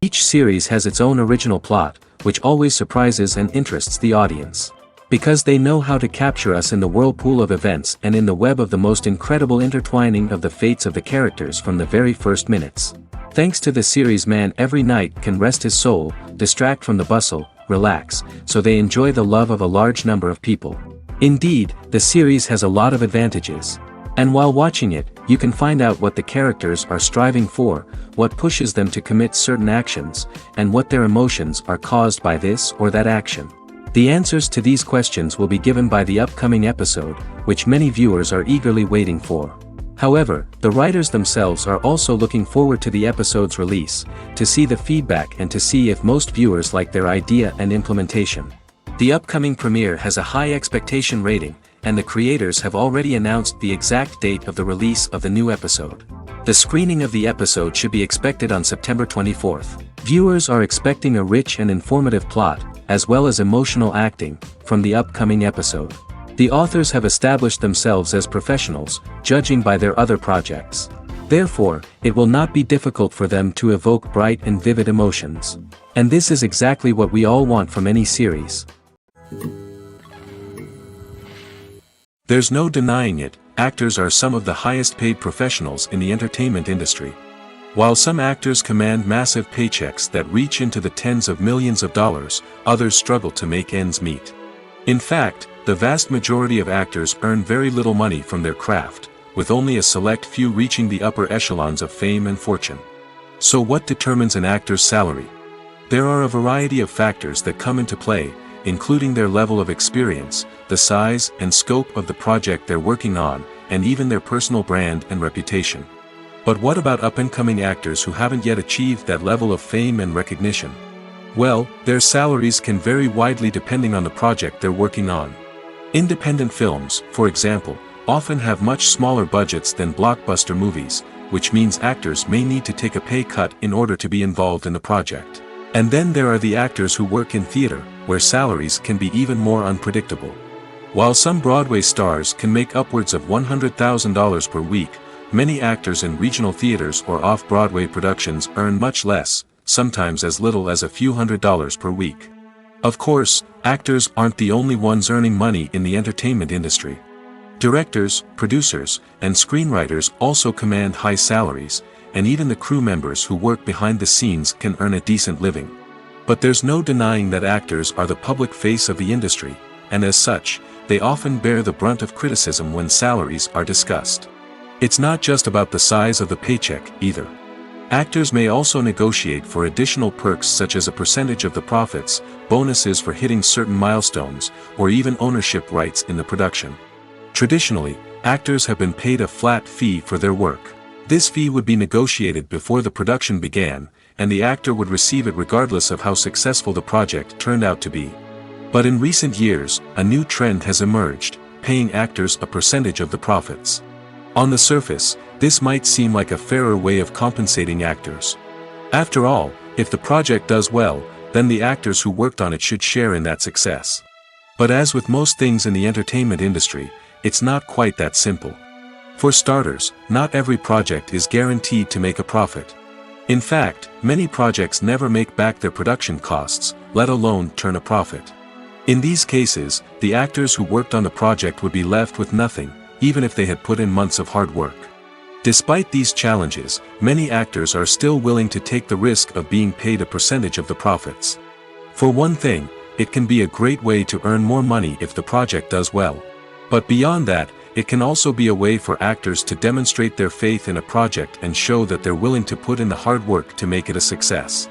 Each series has its own original plot, which always surprises and interests the audience. Because they know how to capture us in the whirlpool of events and in the web of the most incredible intertwining of the fates of the characters from the very first minutes. Thanks to the series, man every night can rest his soul, distract from the bustle, relax, so they enjoy the love of a large number of people. Indeed, the series has a lot of advantages. And while watching it, you can find out what the characters are striving for, what pushes them to commit certain actions, and what their emotions are caused by this or that action. The answers to these questions will be given by the upcoming episode, which many viewers are eagerly waiting for. However, the writers themselves are also looking forward to the episode's release, to see the feedback and to see if most viewers like their idea and implementation. The upcoming premiere has a high expectation rating, and the creators have already announced the exact date of the release of the new episode. The screening of the episode should be expected on September 24th. Viewers are expecting a rich and informative plot, as well as emotional acting, from the upcoming episode. The authors have established themselves as professionals, judging by their other projects. Therefore, it will not be difficult for them to evoke bright and vivid emotions. And this is exactly what we all want from any series. There's no denying it, actors are some of the highest paid professionals in the entertainment industry. While some actors command massive paychecks that reach into the tens of millions of dollars, others struggle to make ends meet. In fact, the vast majority of actors earn very little money from their craft, with only a select few reaching the upper echelons of fame and fortune. So what determines an actor's salary? There are a variety of factors that come into play, including their level of experience, the size and scope of the project they're working on, and even their personal brand and reputation. But what about up-and-coming actors who haven't yet achieved that level of fame and recognition? Well, their salaries can vary widely depending on the project they're working on. Independent films, for example, often have much smaller budgets than blockbuster movies, which means actors may need to take a pay cut in order to be involved in the project. And then there are the actors who work in theater, where salaries can be even more unpredictable. While some Broadway stars can make upwards of $100,000 per week, many actors in regional theaters or off-Broadway productions earn much less, sometimes as little as a few $100s per week. Of course, actors aren't the only ones earning money in the entertainment industry. Directors, producers, and screenwriters also command high salaries, and even the crew members who work behind the scenes can earn a decent living. But there's no denying that actors are the public face of the industry, and as such, they often bear the brunt of criticism when salaries are discussed. It's not just about the size of the paycheck, either. Actors may also negotiate for additional perks such as a percentage of the profits, bonuses for hitting certain milestones, or even ownership rights in the production. Traditionally, actors have been paid a flat fee for their work. This fee would be negotiated before the production began, and the actor would receive it regardless of how successful the project turned out to be. But in recent years, a new trend has emerged, paying actors a percentage of the profits. On the surface, this might seem like a fairer way of compensating actors. After all, if the project does well, then the actors who worked on it should share in that success. But as with most things in the entertainment industry, it's not quite that simple. For starters, not every project is guaranteed to make a profit. In fact, many projects never make back their production costs, let alone turn a profit. In these cases, the actors who worked on the project would be left with nothing, even if they had put in months of hard work. Despite these challenges, many actors are still willing to take the risk of being paid a percentage of the profits. For one thing, it can be a great way to earn more money if the project does well. But beyond that, it can also be a way for actors to demonstrate their faith in a project and show that they're willing to put in the hard work to make it a success.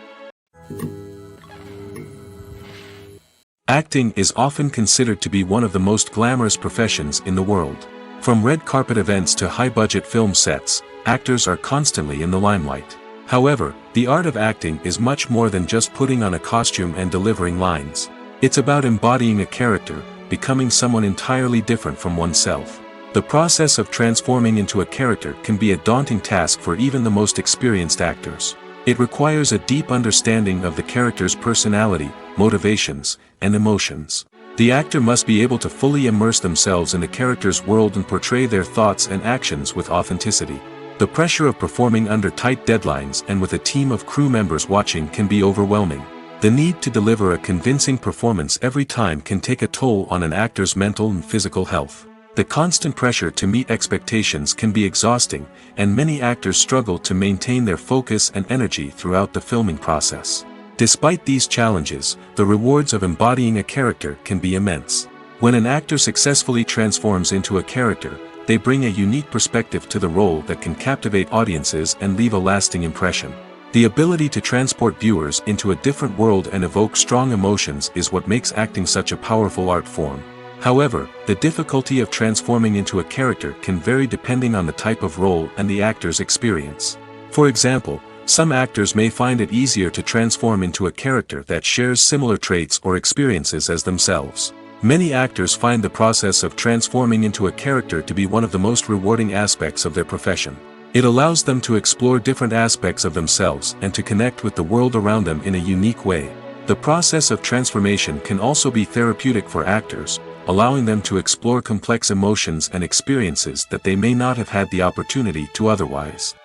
Acting is often considered to be one of the most glamorous professions in the world. From red carpet events to high-budget film sets, actors are constantly in the limelight. However, the art of acting is much more than just putting on a costume and delivering lines. It's about embodying a character, becoming someone entirely different from oneself. The process of transforming into a character can be a daunting task for even the most experienced actors. It requires a deep understanding of the character's personality, motivations, and emotions. The actor must be able to fully immerse themselves in the character's world and portray their thoughts and actions with authenticity. The pressure of performing under tight deadlines and with a team of crew members watching can be overwhelming. The need to deliver a convincing performance every time can take a toll on an actor's mental and physical health. The constant pressure to meet expectations can be exhausting, and many actors struggle to maintain their focus and energy throughout the filming process. Despite these challenges, the rewards of embodying a character can be immense. When an actor successfully transforms into a character, they bring a unique perspective to the role that can captivate audiences and leave a lasting impression. The ability to transport viewers into a different world and evoke strong emotions is what makes acting such a powerful art form. However, the difficulty of transforming into a character can vary depending on the type of role and the actor's experience. For example, some actors may find it easier to transform into a character that shares similar traits or experiences as themselves. Many actors find the process of transforming into a character to be one of the most rewarding aspects of their profession. It allows them to explore different aspects of themselves and to connect with the world around them in a unique way. The process of transformation can also be therapeutic for actors, allowing them to explore complex emotions and experiences that they may not have had the opportunity to otherwise.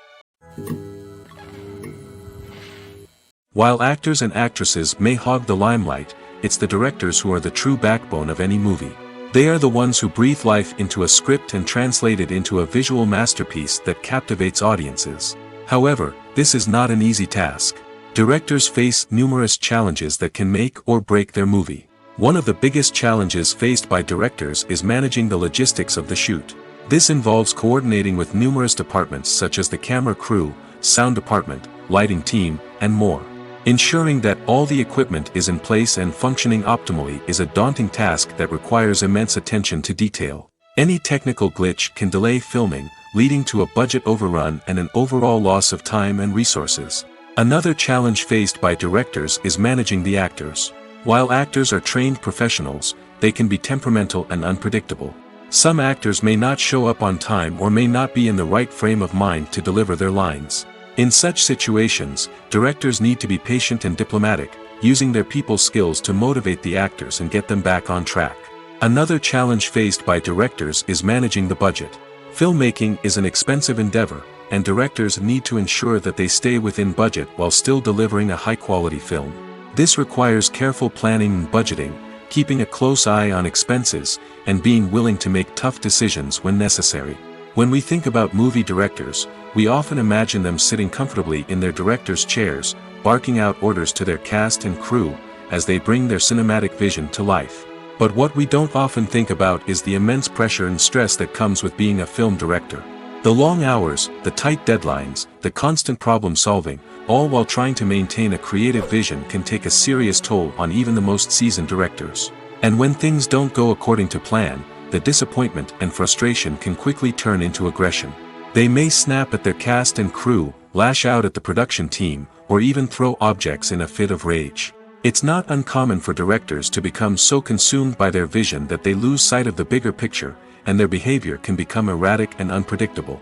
While actors and actresses may hog the limelight, it's the directors who are the true backbone of any movie. They are the ones who breathe life into a script and translate it into a visual masterpiece that captivates audiences. However, this is not an easy task. Directors face numerous challenges that can make or break their movie. One of the biggest challenges faced by directors is managing the logistics of the shoot. This involves coordinating with numerous departments such as the camera crew, sound department, lighting team, and more. Ensuring that all the equipment is in place and functioning optimally is a daunting task that requires immense attention to detail. Any technical glitch can delay filming, leading to a budget overrun and an overall loss of time and resources. Another challenge faced by directors is managing the actors. While actors are trained professionals, they can be temperamental and unpredictable. Some actors may not show up on time or may not be in the right frame of mind to deliver their lines. In such situations, directors need to be patient and diplomatic, using their people skills to motivate the actors and get them back on track. Another challenge faced by directors is managing the budget. Filmmaking is an expensive endeavor, and directors need to ensure that they stay within budget while still delivering a high-quality film. This requires careful planning and budgeting, keeping a close eye on expenses, and being willing to make tough decisions when necessary. When we think about movie directors, we often imagine them sitting comfortably in their director's chairs, barking out orders to their cast and crew, as they bring their cinematic vision to life. But what we don't often think about is the immense pressure and stress that comes with being a film director. The long hours, the tight deadlines, the constant problem solving, all while trying to maintain a creative vision can take a serious toll on even the most seasoned directors. And when things don't go according to plan, the disappointment and frustration can quickly turn into aggression. They may snap at their cast and crew, lash out at the production team, or even throw objects in a fit of rage. It's not uncommon for directors to become so consumed by their vision that they lose sight of the bigger picture, and their behavior can become erratic and unpredictable.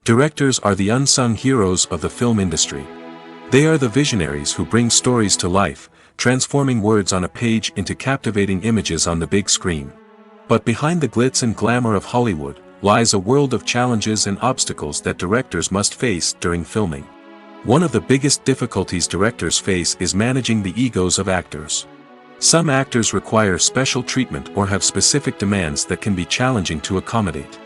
Directors are the unsung heroes of the film industry. They are the visionaries who bring stories to life, transforming words on a page into captivating images on the big screen. But behind the glitz and glamour of Hollywood, lies a world of challenges and obstacles that directors must face during filming. One of the biggest difficulties directors face is managing the egos of actors. Some actors require special treatment or have specific demands that can be challenging to accommodate.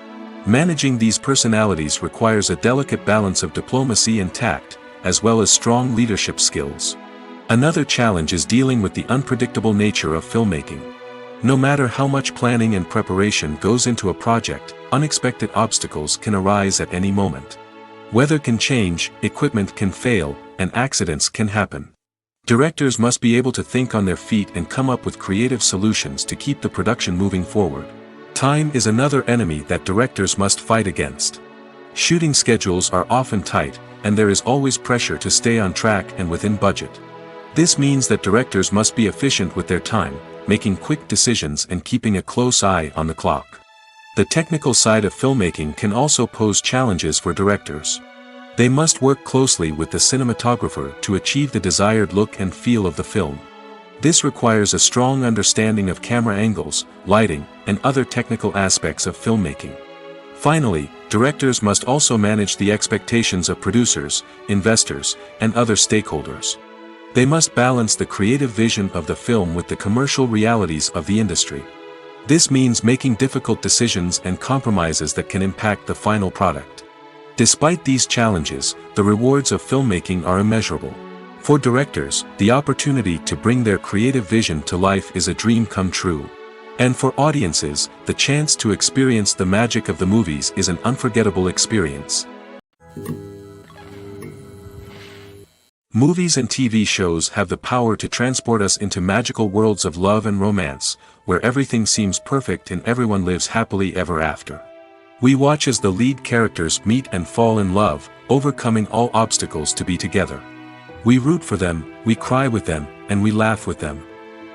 Managing these personalities requires a delicate balance of diplomacy and tact, as well as strong leadership skills. Another challenge is dealing with the unpredictable nature of filmmaking. No matter how much planning and preparation goes into a project, unexpected obstacles can arise at any moment. Weather can change, equipment can fail, and accidents can happen. Directors must be able to think on their feet and come up with creative solutions to keep the production moving forward. Time is another enemy that directors must fight against. Shooting schedules are often tight, and there is always pressure to stay on track and within budget. This means that directors must be efficient with their time, making quick decisions and keeping a close eye on the clock. The technical side of filmmaking can also pose challenges for directors. They must work closely with the cinematographer to achieve the desired look and feel of the film. This requires a strong understanding of camera angles, lighting, and other technical aspects of filmmaking. Finally, directors must also manage the expectations of producers, investors, and other stakeholders. They must balance the creative vision of the film with the commercial realities of the industry. This means making difficult decisions and compromises that can impact the final product. Despite these challenges, the rewards of filmmaking are immeasurable. For directors, the opportunity to bring their creative vision to life is a dream come true. And for audiences, the chance to experience the magic of the movies is an unforgettable experience. Movies and TV shows have the power to transport us into magical worlds of love and romance, where everything seems perfect and everyone lives happily ever after. We watch as the lead characters meet and fall in love, overcoming all obstacles to be together. We root for them, we cry with them, and we laugh with them.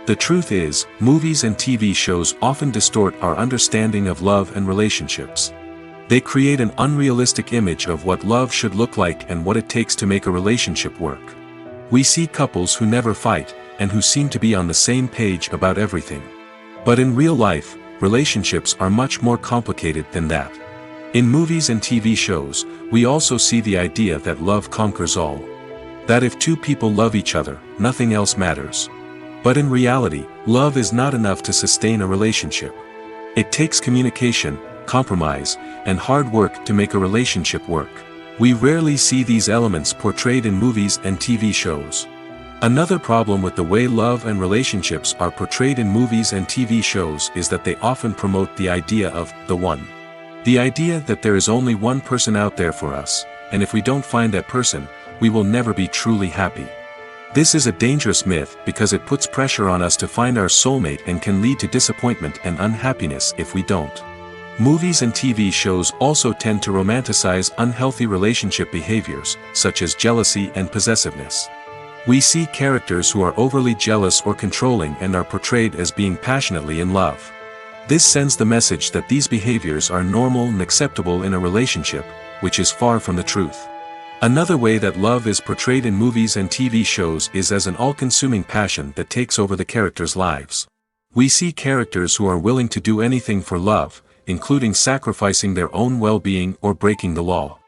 The truth is, movies and TV shows often distort our understanding of love and relationships. They create an unrealistic image of what love should look like and what it takes to make a relationship work. We see couples who never fight, and who seem to be on the same page about everything. But in real life, relationships are much more complicated than that. In movies and TV shows, we also see the idea that love conquers all. That if two people love each other, nothing else matters. But in reality, love is not enough to sustain a relationship. It takes communication, compromise, and hard work to make a relationship work. We rarely see these elements portrayed in movies and TV shows. Another problem with the way love and relationships are portrayed in movies and TV shows is that they often promote the idea of the one. The idea that there is only one person out there for us, and if we don't find that person, we will never be truly happy. This is a dangerous myth because it puts pressure on us to find our soulmate and can lead to disappointment and unhappiness if we don't. Movies and TV shows also tend to romanticize unhealthy relationship behaviors, such as jealousy and possessiveness. We see characters who are overly jealous or controlling and are portrayed as being passionately in love. This sends the message that these behaviors are normal and acceptable in a relationship, which is far from the truth. Another way that love is portrayed in movies and TV shows is as an all-consuming passion that takes over the characters' lives. We see characters who are willing to do anything for love, including sacrificing their own well-being or breaking the law.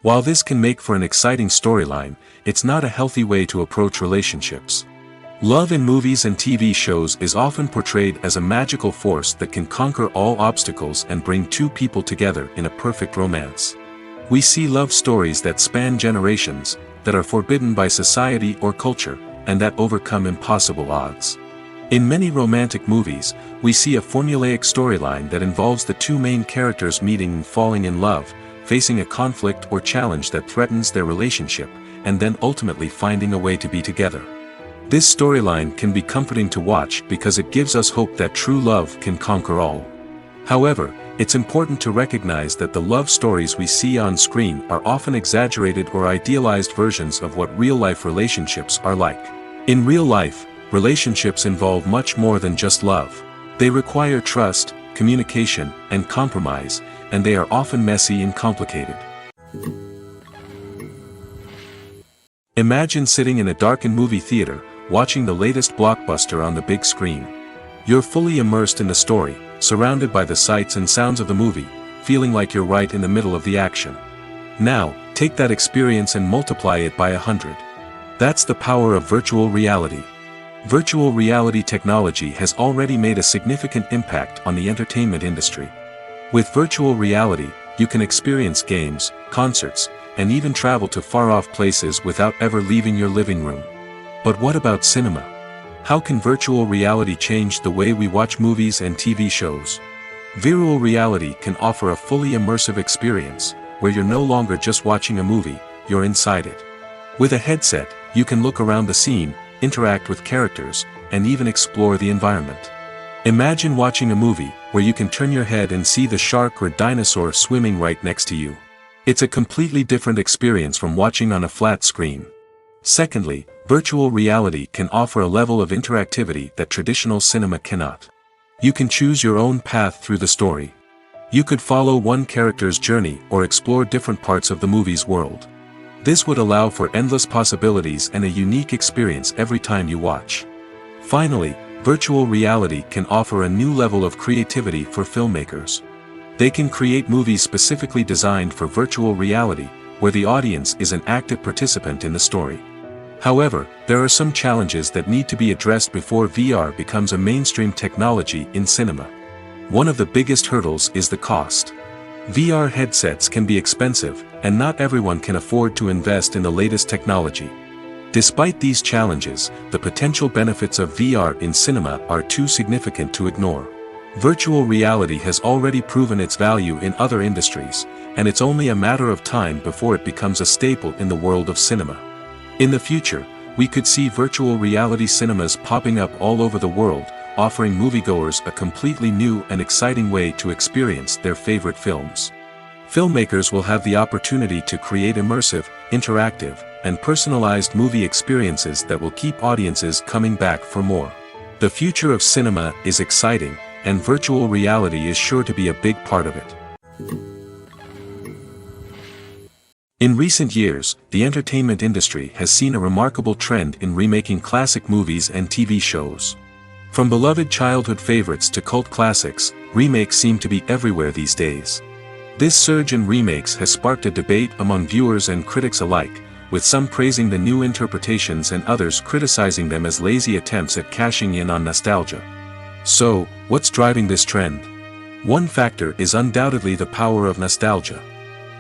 While this can make for an exciting storyline, it's not a healthy way to approach relationships. Love in movies and TV shows is often portrayed as a magical force that can conquer all obstacles and bring two people together in a perfect romance. We see love stories that span generations, that are forbidden by society or culture, and that overcome impossible odds. In many romantic movies, we see a formulaic storyline that involves the two main characters meeting and falling in love, facing a conflict or challenge that threatens their relationship, and then ultimately finding a way to be together. This storyline can be comforting to watch because it gives us hope that true love can conquer all. However, it's important to recognize that the love stories we see on screen are often exaggerated or idealized versions of what real-life relationships are like. In real life, relationships involve much more than just love. They require trust, communication, and compromise, and they are often messy and complicated. Imagine sitting in a darkened movie theater, watching the latest blockbuster on the big screen. You're fully immersed in the story, surrounded by the sights and sounds of the movie, feeling like you're right in the middle of the action. Now, take that experience and multiply it by 100. That's the power of virtual reality. Virtual reality technology has already made a significant impact on the entertainment industry. With virtual reality, you can experience games, concerts, and even travel to far-off places without ever leaving your living room. But what about cinema? How can virtual reality change the way we watch movies and TV shows? Virtual reality can offer a fully immersive experience, where you're no longer just watching a movie, you're inside it. With a headset, you can look around the scene, interact with characters, and even explore the environment. Imagine watching a movie where you can turn your head and see the shark or dinosaur swimming right next to you. It's a completely different experience from watching on a flat screen. Secondly, virtual reality can offer a level of interactivity that traditional cinema cannot. You can choose your own path through the story. You could follow one character's journey or explore different parts of the movie's world. This would allow for endless possibilities and a unique experience every time you watch. Finally, virtual reality can offer a new level of creativity for filmmakers. They can create movies specifically designed for virtual reality, where the audience is an active participant in the story. However, there are some challenges that need to be addressed before VR becomes a mainstream technology in cinema. One of the biggest hurdles is the cost. VR headsets can be expensive, and not everyone can afford to invest in the latest technology. Despite these challenges, the potential benefits of VR in cinema are too significant to ignore. Virtual reality has already proven its value in other industries, and it's only a matter of time before it becomes a staple in the world of cinema. In the future, we could see virtual reality cinemas popping up all over the world, offering moviegoers a completely new and exciting way to experience their favorite films. Filmmakers will have the opportunity to create immersive, interactive, and personalized movie experiences that will keep audiences coming back for more. The future of cinema is exciting, and virtual reality is sure to be a big part of it. In recent years, the entertainment industry has seen a remarkable trend in remaking classic movies and TV shows. From beloved childhood favorites to cult classics, remakes seem to be everywhere these days. This surge in remakes has sparked a debate among viewers and critics alike, with some praising the new interpretations and others criticizing them as lazy attempts at cashing in on nostalgia. So, what's driving this trend? One factor is undoubtedly the power of nostalgia.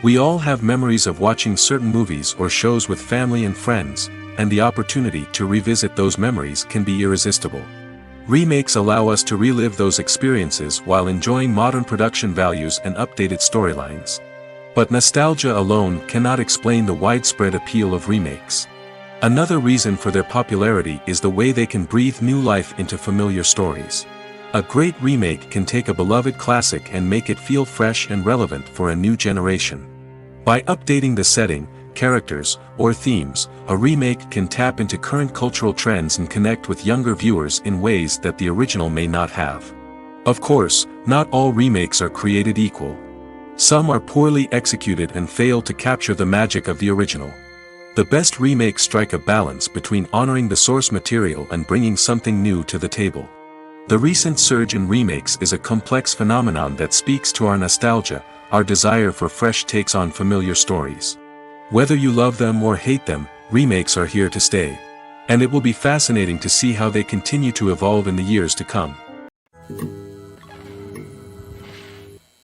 We all have memories of watching certain movies or shows with family and friends, and the opportunity to revisit those memories can be irresistible. Remakes allow us to relive those experiences while enjoying modern production values and updated storylines. But nostalgia alone cannot explain the widespread appeal of remakes. Another reason for their popularity is the way they can breathe new life into familiar stories. A great remake can take a beloved classic and make it feel fresh and relevant for a new generation. By updating the setting, characters, or themes, a remake can tap into current cultural trends and connect with younger viewers in ways that the original may not have. Of course, not all remakes are created equal. Some are poorly executed and fail to capture the magic of the original. The best remakes strike a balance between honoring the source material and bringing something new to the table. The recent surge in remakes is a complex phenomenon that speaks to our nostalgia, our desire for fresh takes on familiar stories. Whether you love them or hate them, remakes are here to stay. And it will be fascinating to see how they continue to evolve in the years to come.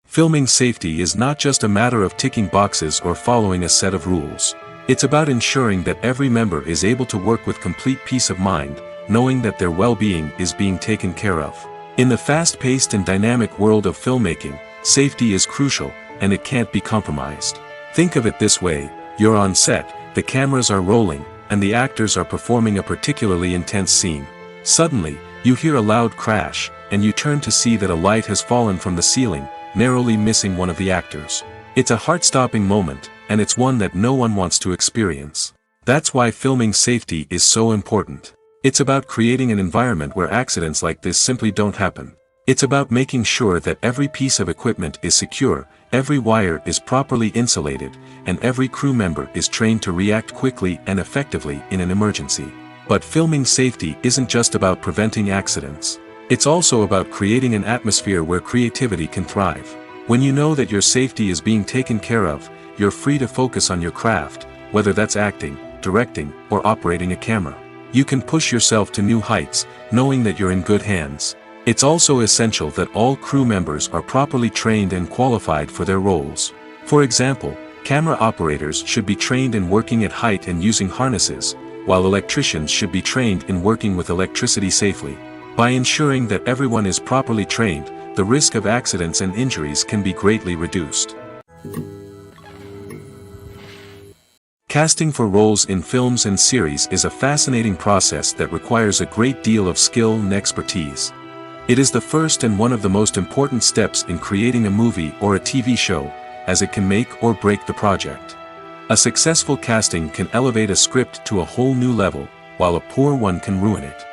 Filming safety is not just a matter of ticking boxes or following a set of rules. It's about ensuring that every member is able to work with complete peace of mind, knowing that their well-being is being taken care of. In the fast-paced and dynamic world of filmmaking, safety is crucial, and it can't be compromised. Think of it this way: you're on set, the cameras are rolling, and the actors are performing a particularly intense scene. Suddenly, you hear a loud crash, and you turn to see that a light has fallen from the ceiling, narrowly missing one of the actors. It's a heart-stopping moment, and it's one that no one wants to experience. That's why filming safety is so important. It's about creating an environment where accidents like this simply don't happen. It's about making sure that every piece of equipment is secure, every wire is properly insulated, and every crew member is trained to react quickly and effectively in an emergency. But filming safety isn't just about preventing accidents. It's also about creating an atmosphere where creativity can thrive. When you know that your safety is being taken care of, you're free to focus on your craft, whether that's acting, directing, or operating a camera. You can push yourself to new heights, knowing that you're in good hands. It's also essential that all crew members are properly trained and qualified for their roles. For example, camera operators should be trained in working at height and using harnesses, while electricians should be trained in working with electricity safely. By ensuring that everyone is properly trained, the risk of accidents and injuries can be greatly reduced. Casting for roles in films and series is a fascinating process that requires a great deal of skill and expertise. It is the first and one of the most important steps in creating a movie or a TV show, as it can make or break the project. A successful casting can elevate a script to a whole new level, while a poor one can ruin it.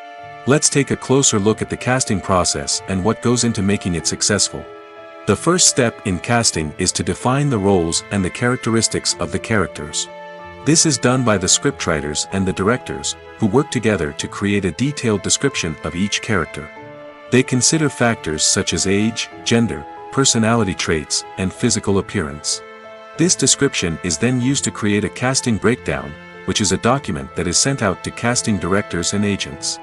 Let's take a closer look at the casting process and what goes into making it successful. The first step in casting is to define the roles and the characteristics of the characters. This is done by the scriptwriters and the directors, who work together to create a detailed description of each character. They consider factors such as age, gender, personality traits, and physical appearance. This description is then used to create a casting breakdown, which is a document that is sent out to casting directors and agents.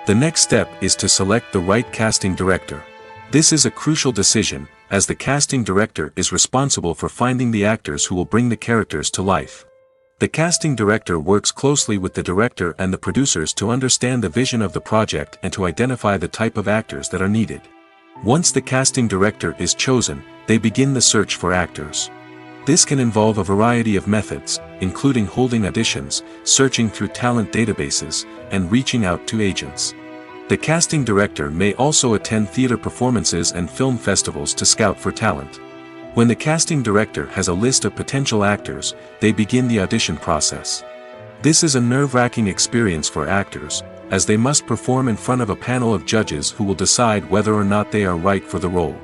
The next step is to select the right casting director. This is a crucial decision, as the casting director is responsible for finding the actors who will bring the characters to life. The casting director works closely with the director and the producers to understand the vision of the project and to identify the type of actors that are needed. Once the casting director is chosen, they begin the search for actors. This can involve a variety of methods, including holding auditions, searching through talent databases, and reaching out to agents. The casting director may also attend theater performances and film festivals to scout for talent. When the casting director has a list of potential actors, they begin the audition process. This is a nerve-wracking experience for actors, as they must perform in front of a panel of judges who will decide whether or not they are right for the role.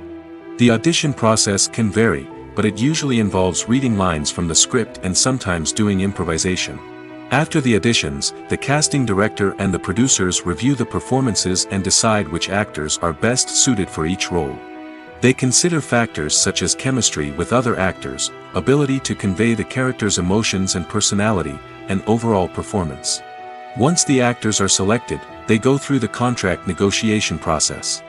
The audition process can vary, but it usually involves reading lines from the script and sometimes doing improvisation. After the auditions, the casting director and the producers review the performances and decide which actors are best suited for each role. They consider factors such as chemistry with other actors, ability to convey the character's emotions and personality, and overall performance. Once the actors are selected, they go through the contract negotiation process.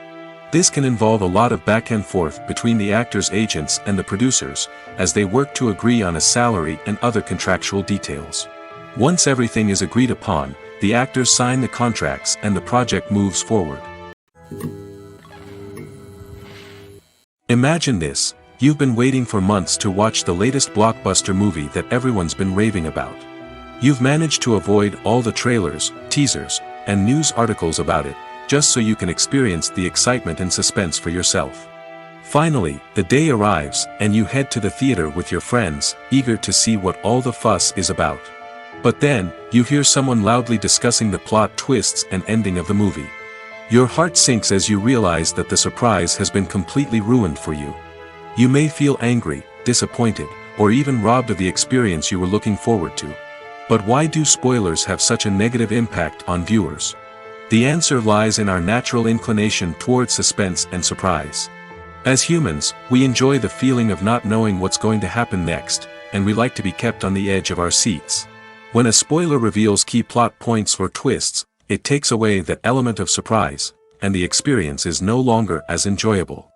This can involve a lot of back and forth between the actors' agents and the producers, as they work to agree on a salary and other contractual details. Once everything is agreed upon, the actors sign the contracts and the project moves forward. Imagine this: you've been waiting for months to watch the latest blockbuster movie that everyone's been raving about. You've managed to avoid all the trailers, teasers, and news articles about it, just so you can experience the excitement and suspense for yourself. Finally, the day arrives, and you head to the theater with your friends, eager to see what all the fuss is about. But then, you hear someone loudly discussing the plot twists and ending of the movie. Your heart sinks as you realize that the surprise has been completely ruined for you. You may feel angry, disappointed, or even robbed of the experience you were looking forward to. But why do spoilers have such a negative impact on viewers? The answer lies in our natural inclination towards suspense and surprise. As humans, we enjoy the feeling of not knowing what's going to happen next, and we like to be kept on the edge of our seats. When a spoiler reveals key plot points or twists, it takes away that element of surprise, and the experience is no longer as enjoyable.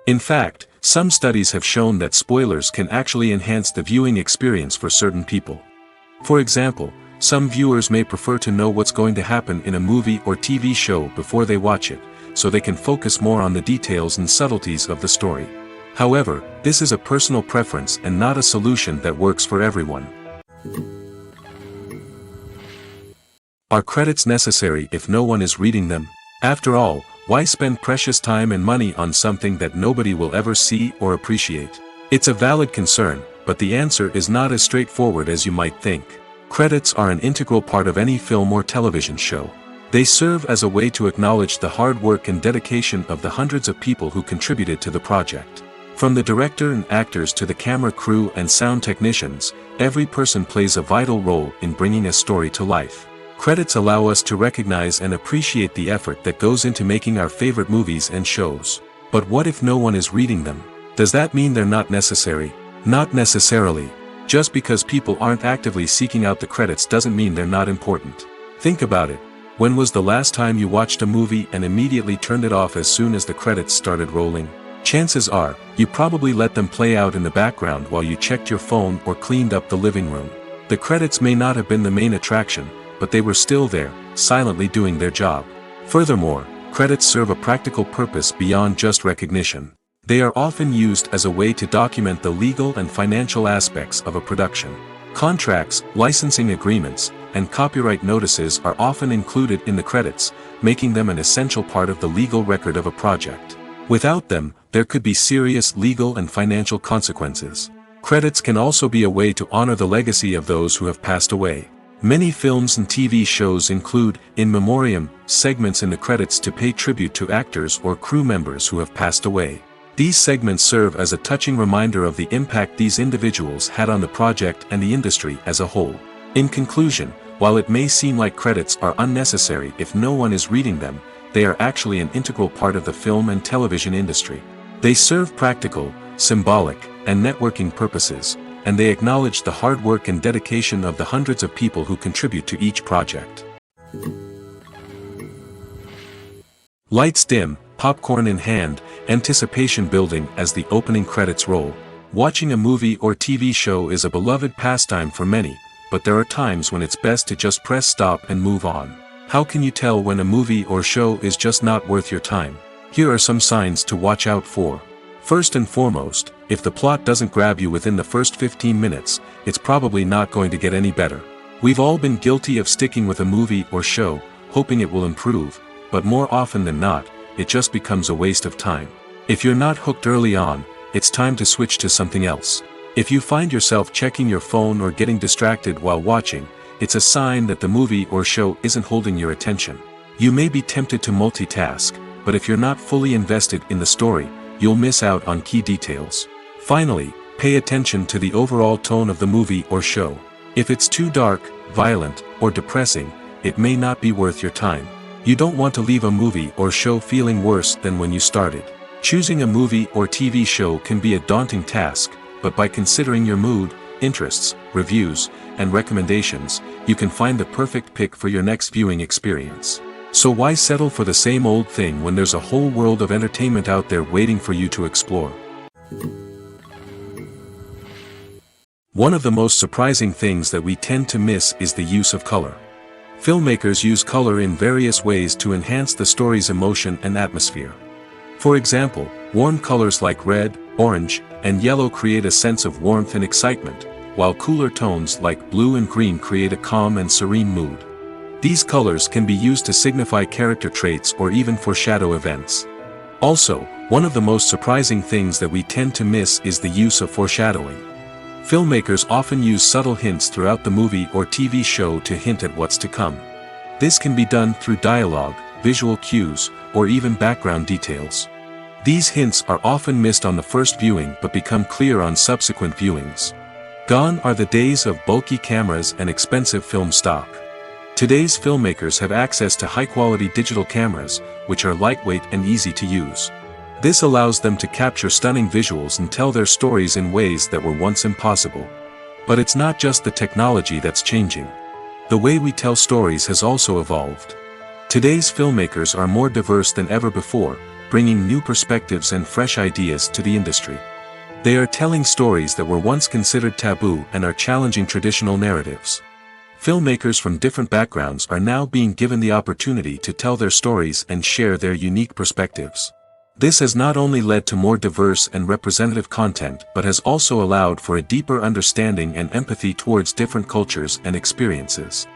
In fact, some studies have shown that spoilers can actually enhance the viewing experience for certain people. For example, some viewers may prefer to know what's going to happen in a movie or TV show before they watch it, so they can focus more on the details and subtleties of the story. However, this is a personal preference and not a solution that works for everyone. Are credits necessary if no one is reading them? After all, why spend precious time and money on something that nobody will ever see or appreciate? It's a valid concern, but the answer is not as straightforward as you might think. Credits are an integral part of any film or television show. They serve as a way to acknowledge the hard work and dedication of the hundreds of people who contributed to the project. From the director and actors to the camera crew and sound technicians, every person plays a vital role in bringing a story to life. Credits allow us to recognize and appreciate the effort that goes into making our favorite movies and shows. But what if no one is reading them? Does that mean they're not necessary? Not necessarily. Just because people aren't actively seeking out the credits doesn't mean they're not important. Think about it. When was the last time you watched a movie and immediately turned it off as soon as the credits started rolling? Chances are, you probably let them play out in the background while you checked your phone or cleaned up the living room. The credits may not have been the main attraction, but they were still there, silently doing their job. Furthermore, credits serve a practical purpose beyond just recognition. They are often used as a way to document the legal and financial aspects of a production. Contracts, licensing agreements, and copyright notices are often included in the credits, making them an essential part of the legal record of a project. Without them, there could be serious legal and financial consequences. Credits can also be a way to honor the legacy of those who have passed away. Many films and TV shows include, in memoriam, segments in the credits to pay tribute to actors or crew members who have passed away. These segments serve as a touching reminder of the impact these individuals had on the project and the industry as a whole. In conclusion, while it may seem like credits are unnecessary if no one is reading them, they are actually an integral part of the film and television industry. They serve practical, symbolic, and networking purposes, and they acknowledge the hard work and dedication of the hundreds of people who contribute to each project. Lights dim, popcorn in hand, anticipation building as the opening credits roll. Watching a movie or TV show is a beloved pastime for many, but there are times when it's best to just press stop and move on. How can you tell when a movie or show is just not worth your time? Here are some signs to watch out for. First and foremost, if the plot doesn't grab you within the first 15 minutes, it's probably not going to get any better. We've all been guilty of sticking with a movie or show, hoping it will improve, but more often than not, it just becomes a waste of time. If you're not hooked early on, it's time to switch to something else. If you find yourself checking your phone or getting distracted while watching, it's a sign that the movie or show isn't holding your attention. You may be tempted to multitask, but if you're not fully invested in the story, you'll miss out on key details. Finally, pay attention to the overall tone of the movie or show. If it's too dark, violent, or depressing, it may not be worth your time. You don't want to leave a movie or show feeling worse than when you started. Choosing a movie or TV show can be a daunting task, but by considering your mood, interests, reviews, and recommendations, you can find the perfect pick for your next viewing experience. So why settle for the same old thing when there's a whole world of entertainment out there waiting for you to explore? One of the most surprising things that we tend to miss is the use of color. Filmmakers use color in various ways to enhance the story's emotion and atmosphere. For example, warm colors like red, orange, and yellow create a sense of warmth and excitement, while cooler tones like blue and green create a calm and serene mood. These colors can be used to signify character traits or even foreshadow events. Also, one of the most surprising things that we tend to miss is the use of foreshadowing. Filmmakers often use subtle hints throughout the movie or TV show to hint at what's to come. This can be done through dialogue, visual cues, or even background details. These hints are often missed on the first viewing but become clear on subsequent viewings. Gone are the days of bulky cameras and expensive film stock. Today's filmmakers have access to high-quality digital cameras, which are lightweight and easy to use. This allows them to capture stunning visuals and tell their stories in ways that were once impossible. But it's not just the technology that's changing. The way we tell stories has also evolved. Today's filmmakers are more diverse than ever before, bringing new perspectives and fresh ideas to the industry. They are telling stories that were once considered taboo and are challenging traditional narratives. Filmmakers from different backgrounds are now being given the opportunity to tell their stories and share their unique perspectives. This has not only led to more diverse and representative content but has also allowed for a deeper understanding and empathy towards different cultures and experiences.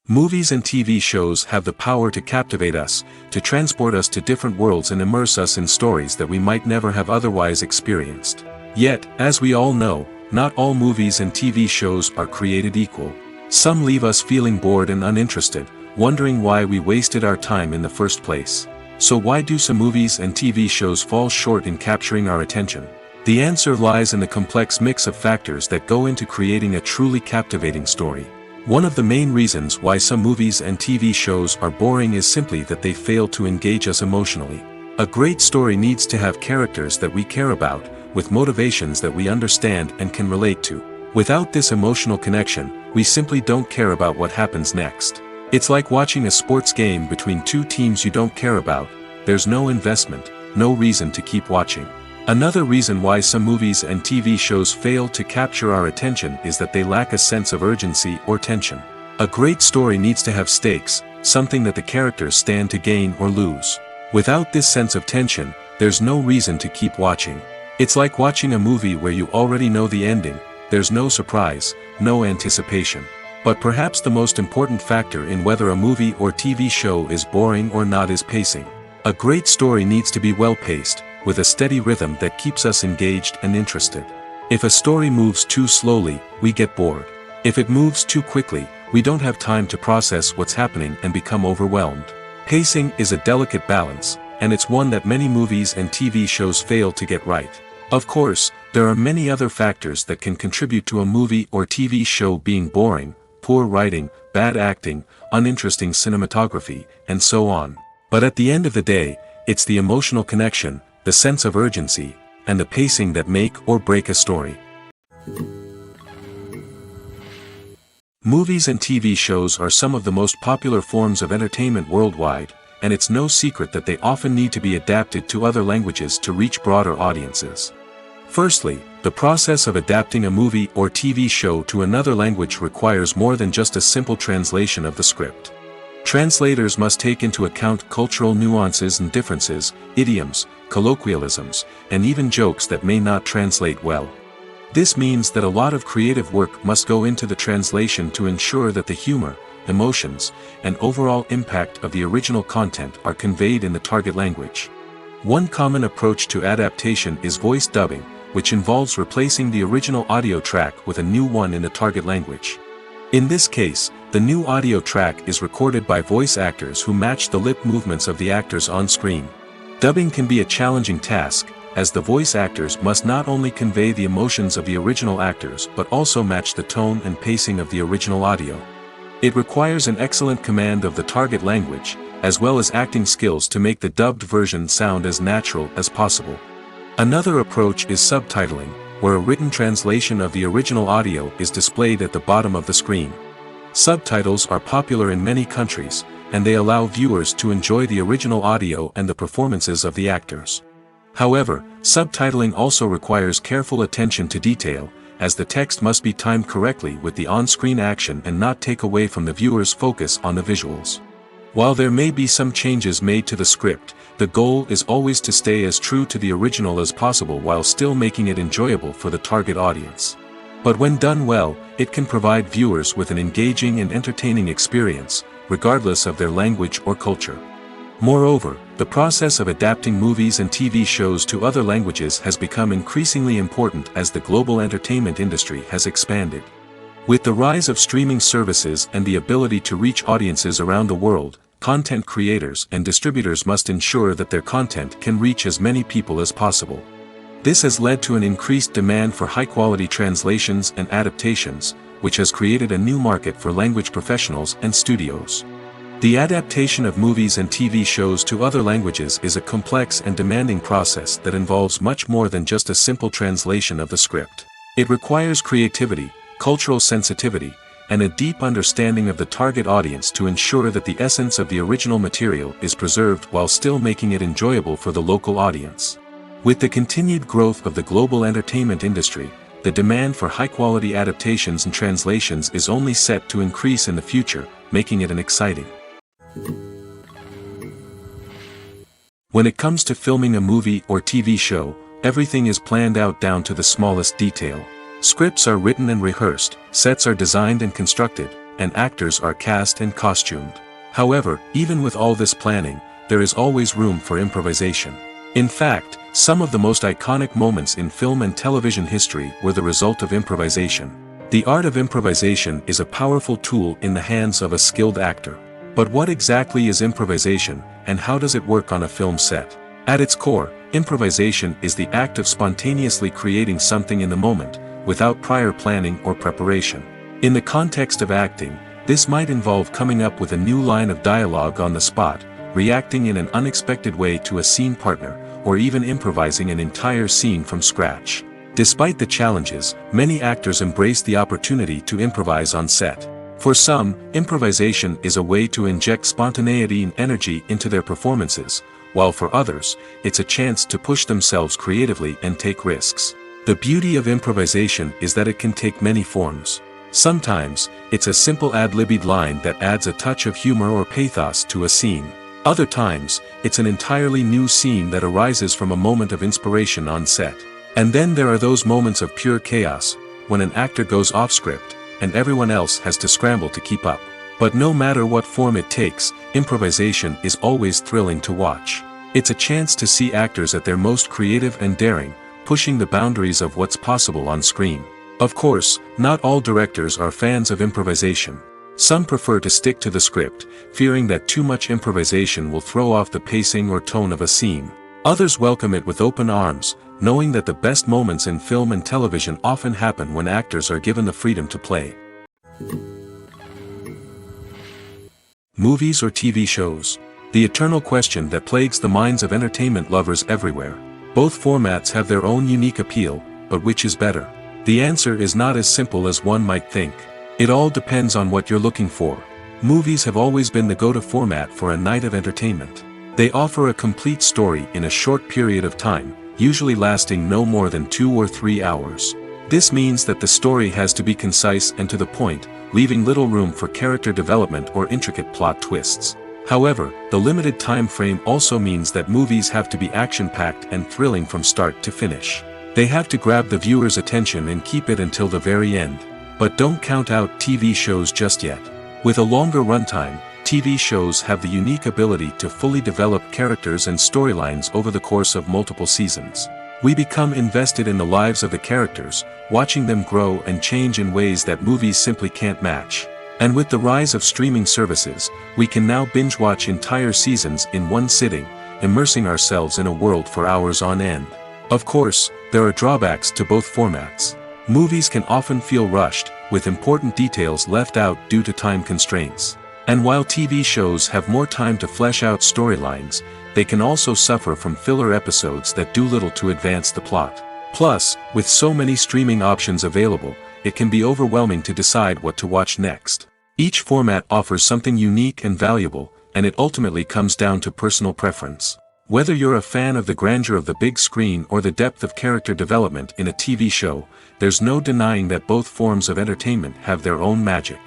Movies and TV shows have the power to captivate us, to transport us to different worlds and immerse us in stories that we might never have otherwise experienced. Yet, as we all know, not all movies and TV shows are created equal. Some leave us feeling bored and uninterested, wondering why we wasted our time in the first place. So why do some movies and TV shows fall short in capturing our attention? The answer lies in the complex mix of factors that go into creating a truly captivating story. One of the main reasons why some movies and TV shows are boring is simply that they fail to engage us emotionally. A great story needs to have characters that we care about, with motivations that we understand and can relate to. Without this emotional connection, we simply don't care about what happens next. It's like watching a sports game between two teams you don't care about. There's no investment, no reason to keep watching. Another reason why some movies and TV shows fail to capture our attention is that they lack a sense of urgency or tension. A great story needs to have stakes, something that the characters stand to gain or lose. Without this sense of tension, there's no reason to keep watching. It's like watching a movie where you already know the ending. There's no surprise, no anticipation. But perhaps the most important factor in whether a movie or TV show is boring or not is pacing. A great story needs to be well-paced, with a steady rhythm that keeps us engaged and interested. If a story moves too slowly, we get bored. If it moves too quickly, we don't have time to process what's happening and become overwhelmed. Pacing is a delicate balance, and it's one that many movies and TV shows fail to get right. Of course, there are many other factors that can contribute to a movie or TV show being boring: poor writing, bad acting, uninteresting cinematography, and so on. But at the end of the day, it's the emotional connection, the sense of urgency, and the pacing that make or break a story. Movies and TV shows are some of the most popular forms of entertainment worldwide, and it's no secret that they often need to be adapted to other languages to reach broader audiences. Firstly, the process of adapting a movie or TV show to another language requires more than just a simple translation of the script. Translators must take into account cultural nuances and differences, idioms, colloquialisms, and even jokes that may not translate well. This means that a lot of creative work must go into the translation to ensure that the humor, emotions, and overall impact of the original content are conveyed in the target language. One common approach to adaptation is voice dubbing, which involves replacing the original audio track with a new one in the target language. In this case, the new audio track is recorded by voice actors who match the lip movements of the actors on screen. Dubbing can be a challenging task, as the voice actors must not only convey the emotions of the original actors but also match the tone and pacing of the original audio. It requires an excellent command of the target language, as well as acting skills to make the dubbed version sound as natural as possible. Another approach is subtitling, where a written translation of the original audio is displayed at the bottom of the screen. Subtitles are popular in many countries, and they allow viewers to enjoy the original audio and the performances of the actors. However, subtitling also requires careful attention to detail, as the text must be timed correctly with the on-screen action and not take away from the viewer's focus on the visuals. While there may be some changes made to the script, the goal is always to stay as true to the original as possible while still making it enjoyable for the target audience. But when done well, it can provide viewers with an engaging and entertaining experience, regardless of their language or culture. Moreover, the process of adapting movies and TV shows to other languages has become increasingly important as the global entertainment industry has expanded. With the rise of streaming services and the ability to reach audiences around the world, content creators and distributors must ensure that their content can reach as many people as possible. This has led to an increased demand for high-quality translations and adaptations, which has created a new market for language professionals and studios. The adaptation of movies and TV shows to other languages is a complex and demanding process that involves much more than just a simple translation of the script. It requires creativity, cultural sensitivity, and a deep understanding of the target audience to ensure that the essence of the original material is preserved while still making it enjoyable for the local audience. With the continued growth of the global entertainment industry, the demand for high-quality adaptations and translations is only set to increase in the future, making it exciting. When it comes to filming a movie or TV show, everything is planned out down to the smallest detail. Scripts are written and rehearsed, sets are designed and constructed, and actors are cast and costumed. However, even with all this planning, there is always room for improvisation. In fact, some of the most iconic moments in film and television history were the result of improvisation. The art of improvisation is a powerful tool in the hands of a skilled actor. But what exactly is improvisation, and how does it work on a film set? At its core, improvisation is the act of spontaneously creating something in the moment, without prior planning or preparation. In the context of acting, this might involve coming up with a new line of dialogue on the spot, reacting in an unexpected way to a scene partner, or even improvising an entire scene from scratch. Despite the challenges, many actors embrace the opportunity to improvise on set. For some, improvisation is a way to inject spontaneity and energy into their performances, while for others, it's a chance to push themselves creatively and take risks. The beauty of improvisation is that it can take many forms. Sometimes, it's a simple ad-libbed line that adds a touch of humor or pathos to a scene. Other times, it's an entirely new scene that arises from a moment of inspiration on set. And then there are those moments of pure chaos, when an actor goes off script, and everyone else has to scramble to keep up. But no matter what form it takes, improvisation is always thrilling to watch. It's a chance to see actors at their most creative and daring, pushing the boundaries of what's possible on screen. Of course, not all directors are fans of improvisation. Some prefer to stick to the script, fearing that too much improvisation will throw off the pacing or tone of a scene. Others welcome it with open arms, knowing that the best moments in film and television often happen when actors are given the freedom to play. Movies or TV shows. the eternal question that plagues the minds of entertainment lovers everywhere. Both formats have their own unique appeal, but which is better? The answer is not as simple as one might think. It all depends on what you're looking for. Movies have always been the go-to format for a night of entertainment. They offer a complete story in a short period of time, usually lasting no more than 2 or 3 hours. This means that the story has to be concise and to the point, leaving little room for character development or intricate plot twists. However, the limited time frame also means that movies have to be action-packed and thrilling from start to finish. They have to grab the viewer's attention and keep it until the very end. But don't count out TV shows just yet. With a longer runtime, TV shows have the unique ability to fully develop characters and storylines over the course of multiple seasons. We become invested in the lives of the characters, watching them grow and change in ways that movies simply can't match. And with the rise of streaming services, we can now binge-watch entire seasons in one sitting, immersing ourselves in a world for hours on end. Of course, there are drawbacks to both formats. Movies can often feel rushed, with important details left out due to time constraints. And while TV shows have more time to flesh out storylines, they can also suffer from filler episodes that do little to advance the plot. Plus, with so many streaming options available, it can be overwhelming to decide what to watch next. Each format offers something unique and valuable, and it ultimately comes down to personal preference. Whether you're a fan of the grandeur of the big screen or the depth of character development in a TV show, there's no denying that both forms of entertainment have their own magic.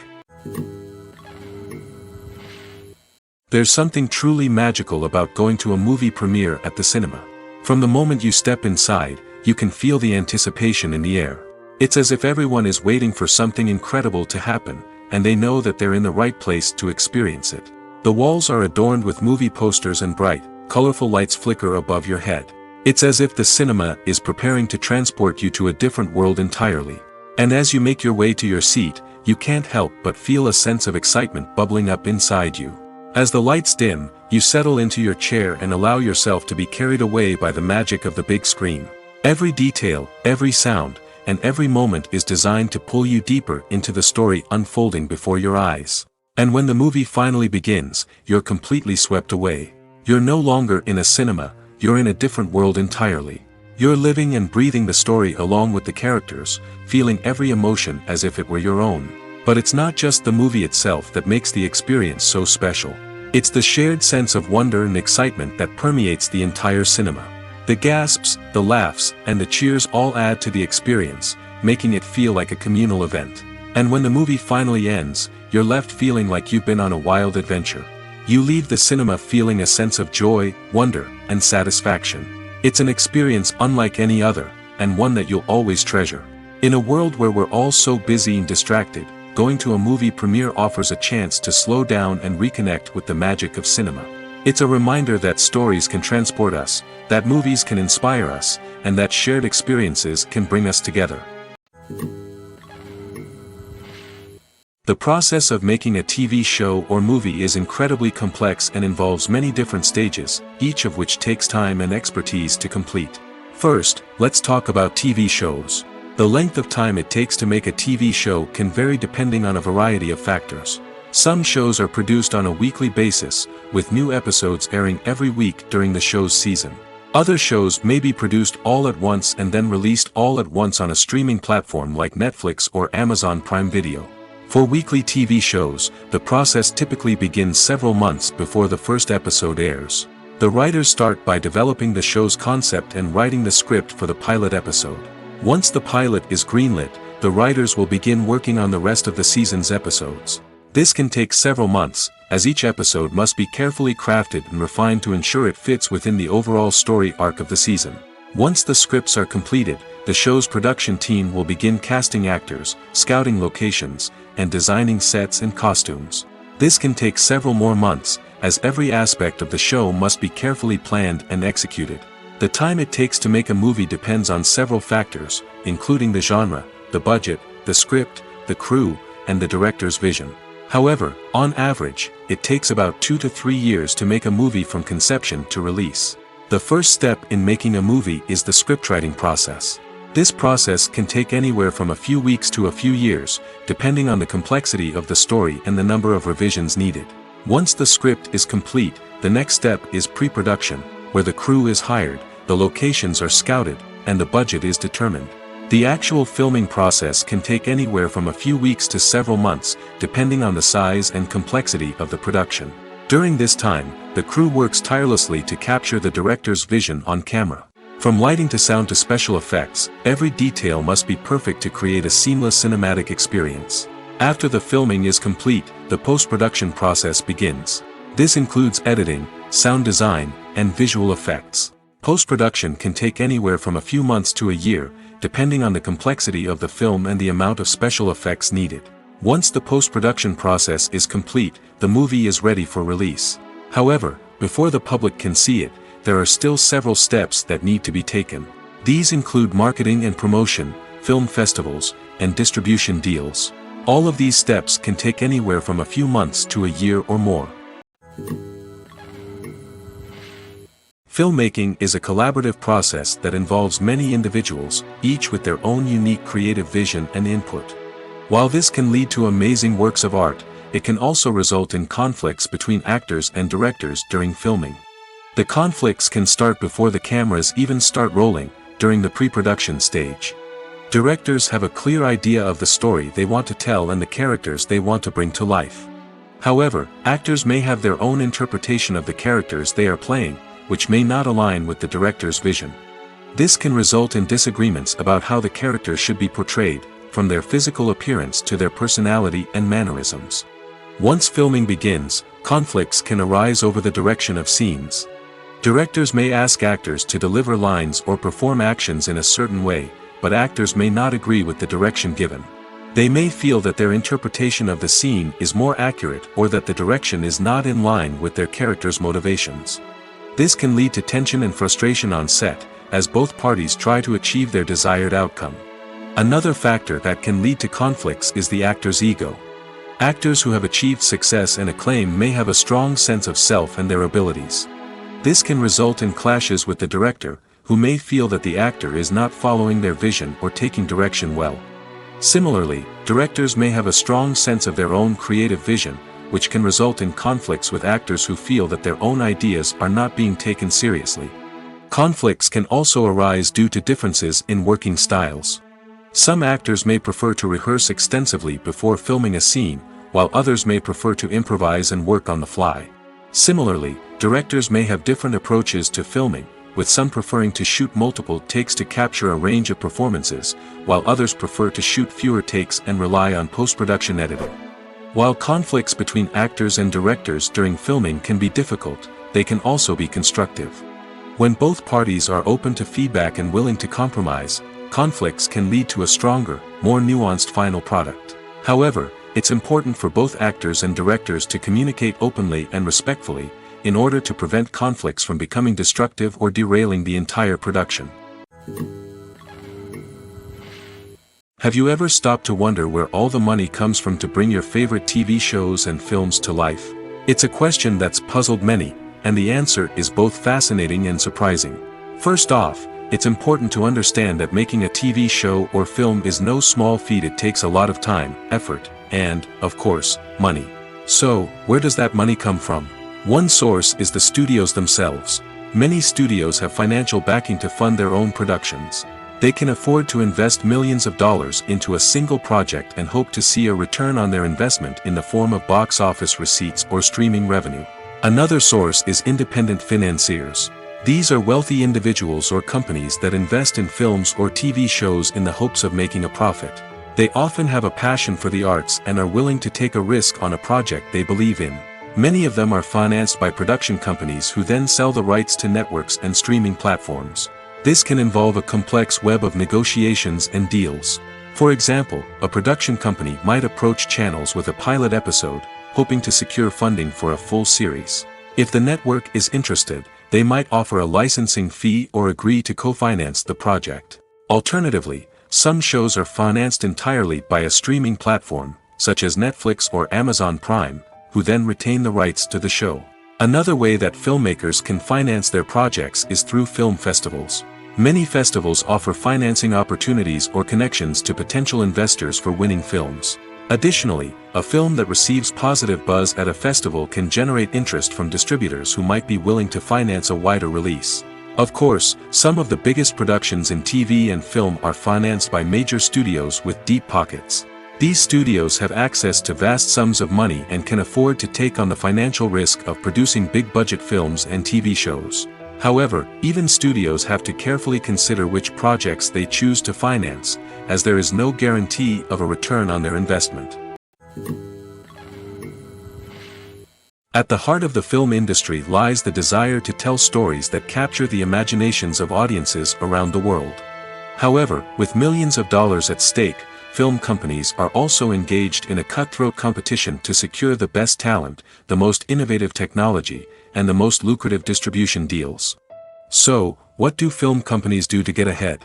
There's something truly magical about going to a movie premiere at the cinema. From the moment you step inside, you can feel the anticipation in the air. It's as if everyone is waiting for something incredible to happen, and they know that they're in the right place to experience it. The walls are adorned with movie posters and bright, colorful lights flicker above your head. It's as if the cinema is preparing to transport you to a different world entirely. And as you make your way to your seat, you can't help but feel a sense of excitement bubbling up inside you. As the lights dim, you settle into your chair and allow yourself to be carried away by the magic of the big screen. Every detail, every sound, and every moment is designed to pull you deeper into the story unfolding before your eyes. And when the movie finally begins, you're completely swept away. You're no longer in a cinema, you're in a different world entirely. You're living and breathing the story along with the characters, feeling every emotion as if it were your own. But it's not just the movie itself that makes the experience so special. It's the shared sense of wonder and excitement that permeates the entire cinema. The gasps, the laughs, and the cheers all add to the experience, making it feel like a communal event. And when the movie finally ends, you're left feeling like you've been on a wild adventure. You leave the cinema feeling a sense of joy, wonder, and satisfaction. It's an experience unlike any other, and one that you'll always treasure. In a world where we're all so busy and distracted, going to a movie premiere offers a chance to slow down and reconnect with the magic of cinema. It's a reminder that stories can transport us, that movies can inspire us, and that shared experiences can bring us together. The process of making a TV show or movie is incredibly complex and involves many different stages, each of which takes time and expertise to complete. First, let's talk about TV shows. The length of time it takes to make a TV show can vary depending on a variety of factors. Some shows are produced on a weekly basis, with new episodes airing every week during the show's season. Other shows may be produced all at once and then released all at once on a streaming platform like Netflix or Amazon Prime Video. For weekly TV shows, the process typically begins several months before the first episode airs. The writers start by developing the show's concept and writing the script for the pilot episode. Once the pilot is greenlit, the writers will begin working on the rest of the season's episodes. This can take several months, as each episode must be carefully crafted and refined to ensure it fits within the overall story arc of the season. Once the scripts are completed, the show's production team will begin casting actors, scouting locations, and designing sets and costumes. This can take several more months, as every aspect of the show must be carefully planned and executed. The time it takes to make a movie depends on several factors, including the genre, the budget, the script, the crew, and the director's vision. However, on average, it takes about 2 to 3 years to make a movie from conception to release. The first step in making a movie is the scriptwriting process. This process can take anywhere from a few weeks to a few years, depending on the complexity of the story and the number of revisions needed. Once the script is complete, the next step is pre-production, where the crew is hired, the locations are scouted, and the budget is determined. The actual filming process can take anywhere from a few weeks to several months, depending on the size and complexity of the production. During this time, the crew works tirelessly to capture the director's vision on camera. From lighting to sound to special effects, every detail must be perfect to create a seamless cinematic experience. After the filming is complete, the post-production process begins. This includes editing, sound design, and visual effects. Post-production can take anywhere from a few months to a year, depending on the complexity of the film and the amount of special effects needed. Once the post-production process is complete, the movie is ready for release. However, before the public can see it, there are still several steps that need to be taken. These include marketing and promotion, film festivals, and distribution deals. All of these steps can take anywhere from a few months to a year or more. Filmmaking is a collaborative process that involves many individuals, each with their own unique creative vision and input. While this can lead to amazing works of art, it can also result in conflicts between actors and directors during filming. The conflicts can start before the cameras even start rolling, during the pre-production stage. Directors have a clear idea of the story they want to tell and the characters they want to bring to life. However, actors may have their own interpretation of the characters they are playing, which may not align with the director's vision. This can result in disagreements about how the characters should be portrayed, from their physical appearance to their personality and mannerisms. Once filming begins, conflicts can arise over the direction of scenes. Directors may ask actors to deliver lines or perform actions in a certain way, but actors may not agree with the direction given. They may feel that their interpretation of the scene is more accurate or that the direction is not in line with their character's motivations. This can lead to tension and frustration on set, as both parties try to achieve their desired outcome. Another factor that can lead to conflicts is the actor's ego. Actors who have achieved success and acclaim may have a strong sense of self and their abilities. This can result in clashes with the director, who may feel that the actor is not following their vision or taking direction well. Similarly, directors may have a strong sense of their own creative vision, which can result in conflicts with actors who feel that their own ideas are not being taken seriously. Conflicts can also arise due to differences in working styles. Some actors may prefer to rehearse extensively before filming a scene, while others may prefer to improvise and work on the fly. Similarly, directors may have different approaches to filming, with some preferring to shoot multiple takes to capture a range of performances, while others prefer to shoot fewer takes and rely on post-production editing. While conflicts between actors and directors during filming can be difficult, they can also be constructive. When both parties are open to feedback and willing to compromise, conflicts can lead to a stronger, more nuanced final product. However, it's important for both actors and directors to communicate openly and respectfully, in order to prevent conflicts from becoming destructive or derailing the entire production. Have you ever stopped to wonder where all the money comes from to bring your favorite TV shows and films to life? It's a question that's puzzled many, and the answer is both fascinating and surprising. First off, it's important to understand that making a TV show or film is no small feat. It takes a lot of time, effort, and, of course, money. So, where does that money come from? One source is the studios themselves. Many studios have financial backing to fund their own productions. They can afford to invest millions of dollars into a single project and hope to see a return on their investment in the form of box office receipts or streaming revenue. Another source is independent financiers. These are wealthy individuals or companies that invest in films or TV shows in the hopes of making a profit. They often have a passion for the arts and are willing to take a risk on a project they believe in. Many of them are financed by production companies who then sell the rights to networks and streaming platforms. This can involve a complex web of negotiations and deals. For example, a production company might approach channels with a pilot episode, hoping to secure funding for a full series. If the network is interested, they might offer a licensing fee or agree to co-finance the project. Alternatively, some shows are financed entirely by a streaming platform, such as Netflix or Amazon Prime, who then retain the rights to the show. Another way that filmmakers can finance their projects is through film festivals. Many festivals offer financing opportunities or connections to potential investors for winning films. Additionally, a film that receives positive buzz at a festival can generate interest from distributors who might be willing to finance a wider release. Of course, some of the biggest productions in TV and film are financed by major studios with deep pockets. These studios have access to vast sums of money and can afford to take on the financial risk of producing big-budget films and TV shows. However, even studios have to carefully consider which projects they choose to finance, as there is no guarantee of a return on their investment. At the heart of the film industry lies the desire to tell stories that capture the imaginations of audiences around the world. However, with millions of dollars at stake, film companies are also engaged in a cutthroat competition to secure the best talent, the most innovative technology, and the most lucrative distribution deals. So, what do film companies do to get ahead?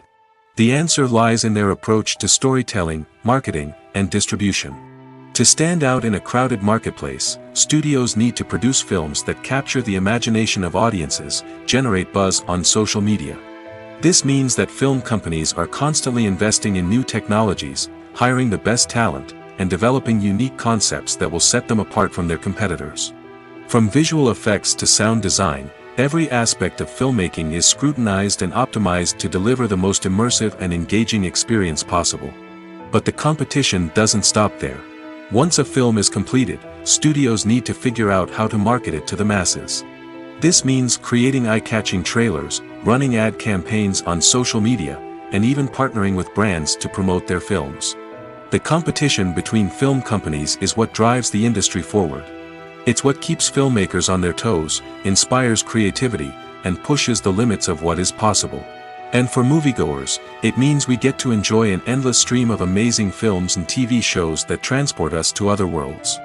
The answer lies in their approach to storytelling, marketing, and distribution. To stand out in a crowded marketplace, studios need to produce films that capture the imagination of audiences, generate buzz on social media. This means that film companies are constantly investing in new technologies, hiring the best talent, and developing unique concepts that will set them apart from their competitors. From visual effects to sound design, every aspect of filmmaking is scrutinized and optimized to deliver the most immersive and engaging experience possible. But the competition doesn't stop there. Once a film is completed, studios need to figure out how to market it to the masses. This means creating eye-catching trailers, running ad campaigns on social media, and even partnering with brands to promote their films. The competition between film companies is what drives the industry forward. It's what keeps filmmakers on their toes, inspires creativity, and pushes the limits of what is possible. And for moviegoers, it means we get to enjoy an endless stream of amazing films and TV shows that transport us to other worlds.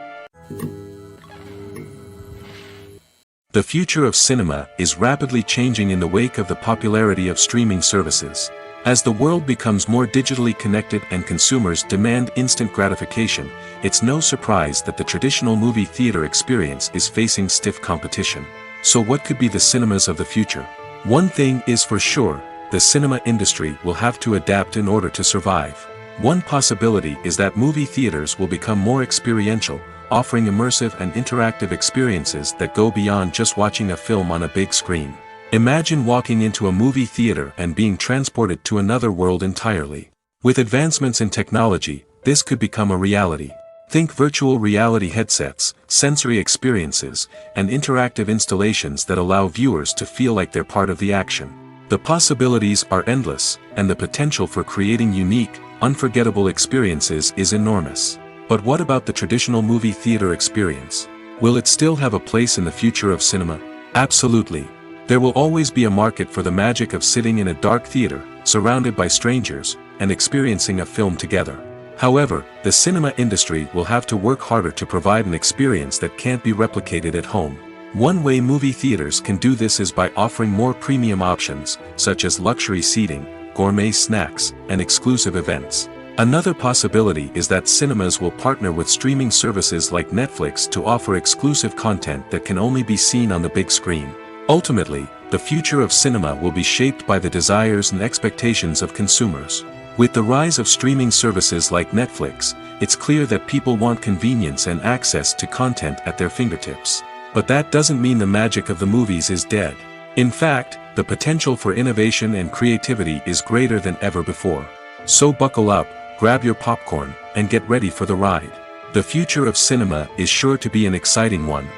The future of cinema is rapidly changing in the wake of the popularity of streaming services. As the world becomes more digitally connected and consumers demand instant gratification, it's no surprise that the traditional movie theater experience is facing stiff competition. So what could be the cinemas of the future? One thing is for sure, the cinema industry will have to adapt in order to survive. One possibility is that movie theaters will become more experiential, offering immersive and interactive experiences that go beyond just watching a film on a big screen. Imagine walking into a movie theater and being transported to another world entirely. With advancements in technology, this could become a reality. Think virtual reality headsets, sensory experiences, and interactive installations that allow viewers to feel like they're part of the action. The possibilities are endless, and the potential for creating unique, unforgettable experiences is enormous. But what about the traditional movie theater experience? Will it still have a place in the future of cinema? Absolutely. There will always be a market for the magic of sitting in a dark theater, surrounded by strangers, and experiencing a film together. However, the cinema industry will have to work harder to provide an experience that can't be replicated at home. One way movie theaters can do this is by offering more premium options, such as luxury seating, gourmet snacks, and exclusive events. Another possibility is that cinemas will partner with streaming services like Netflix to offer exclusive content that can only be seen on the big screen. Ultimately, the future of cinema will be shaped by the desires and expectations of consumers. With the rise of streaming services like Netflix, it's clear that people want convenience and access to content at their fingertips. But that doesn't mean the magic of the movies is dead. In fact, the potential for innovation and creativity is greater than ever before. So buckle up, grab your popcorn, and get ready for the ride. The future of cinema is sure to be an exciting one.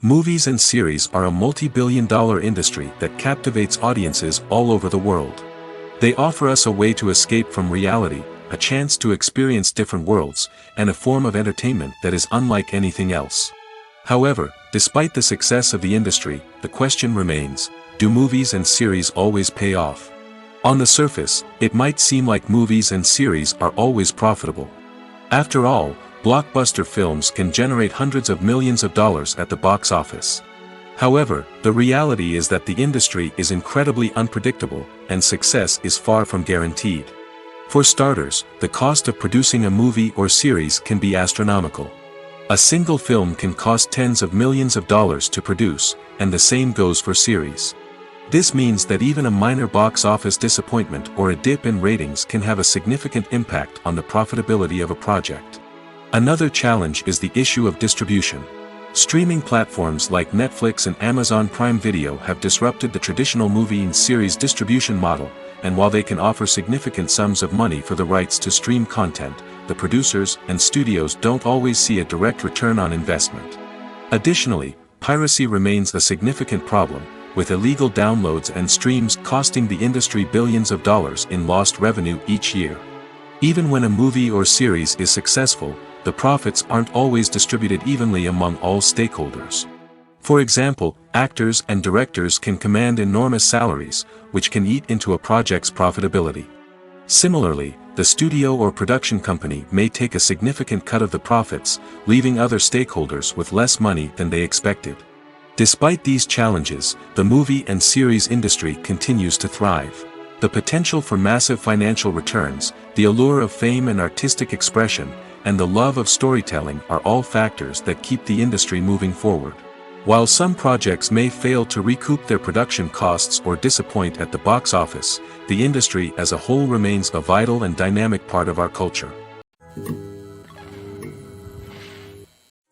Movies and series are a multi-billion-dollar industry that captivates audiences all over the world. They offer us a way to escape from reality, a chance to experience different worlds, and a form of entertainment that is unlike anything else. However, despite the success of the industry, the question remains, do movies and series always pay off? On the surface, it might seem like movies and series are always profitable. After all, blockbuster films can generate hundreds of millions of dollars at the box office. However, the reality is that the industry is incredibly unpredictable, and success is far from guaranteed. For starters, the cost of producing a movie or series can be astronomical. A single film can cost tens of millions of dollars to produce, and the same goes for series. This means that even a minor box office disappointment or a dip in ratings can have a significant impact on the profitability of a project. Another challenge is the issue of distribution. Streaming platforms like Netflix and Amazon Prime Video have disrupted the traditional movie and series distribution model, and while they can offer significant sums of money for the rights to stream content, the producers and studios don't always see a direct return on investment. Additionally, piracy remains a significant problem, with illegal downloads and streams costing the industry billions of dollars in lost revenue each year. Even when a movie or series is successful, the profits aren't always distributed evenly among all stakeholders. For example, actors and directors can command enormous salaries, which can eat into a project's profitability. Similarly, the studio or production company may take a significant cut of the profits, leaving other stakeholders with less money than they expected. Despite these challenges, the movie and series industry continues to thrive. The potential for massive financial returns, the allure of fame and artistic expression, and the love of storytelling are all factors that keep the industry moving forward. While some projects may fail to recoup their production costs or disappoint at the box office, the industry as a whole remains a vital and dynamic part of our culture.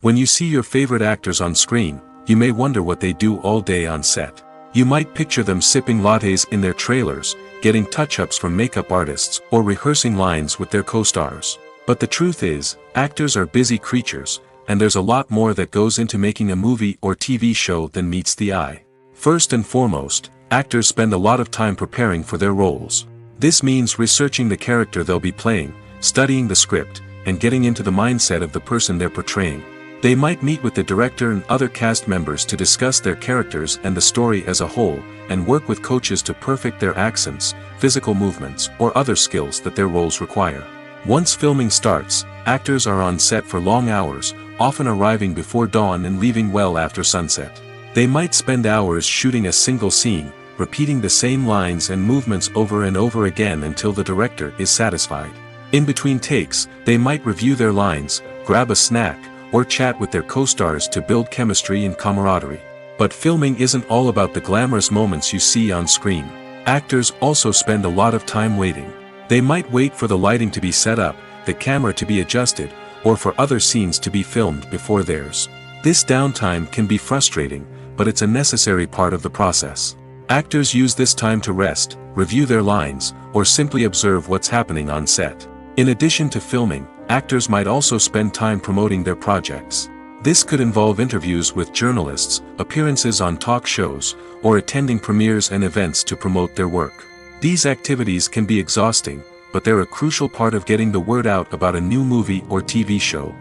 When you see your favorite actors on screen, you may wonder what they do all day on set. You might picture them sipping lattes in their trailers, getting touch-ups from makeup artists, or rehearsing lines with their co-stars. But the truth is, actors are busy creatures, and there's a lot more that goes into making a movie or TV show than meets the eye. First and foremost, actors spend a lot of time preparing for their roles. This means researching the character they'll be playing, studying the script, and getting into the mindset of the person they're portraying. They might meet with the director and other cast members to discuss their characters and the story as a whole, and work with coaches to perfect their accents, physical movements, or other skills that their roles require. Once filming starts, actors are on set for long hours, often arriving before dawn and leaving well after sunset. They might spend hours shooting a single scene, repeating the same lines and movements over and over again until the director is satisfied. In between takes, they might review their lines, grab a snack, or chat with their co-stars to build chemistry and camaraderie. But filming isn't all about the glamorous moments you see on screen. Actors also spend a lot of time waiting. They might wait for the lighting to be set up, the camera to be adjusted, or for other scenes to be filmed before theirs. This downtime can be frustrating, but it's a necessary part of the process. Actors use this time to rest, review their lines, or simply observe what's happening on set. In addition to filming, actors might also spend time promoting their projects. This could involve interviews with journalists, appearances on talk shows, or attending premieres and events to promote their work. These activities can be exhausting, but they're a crucial part of getting the word out about a new movie or TV show.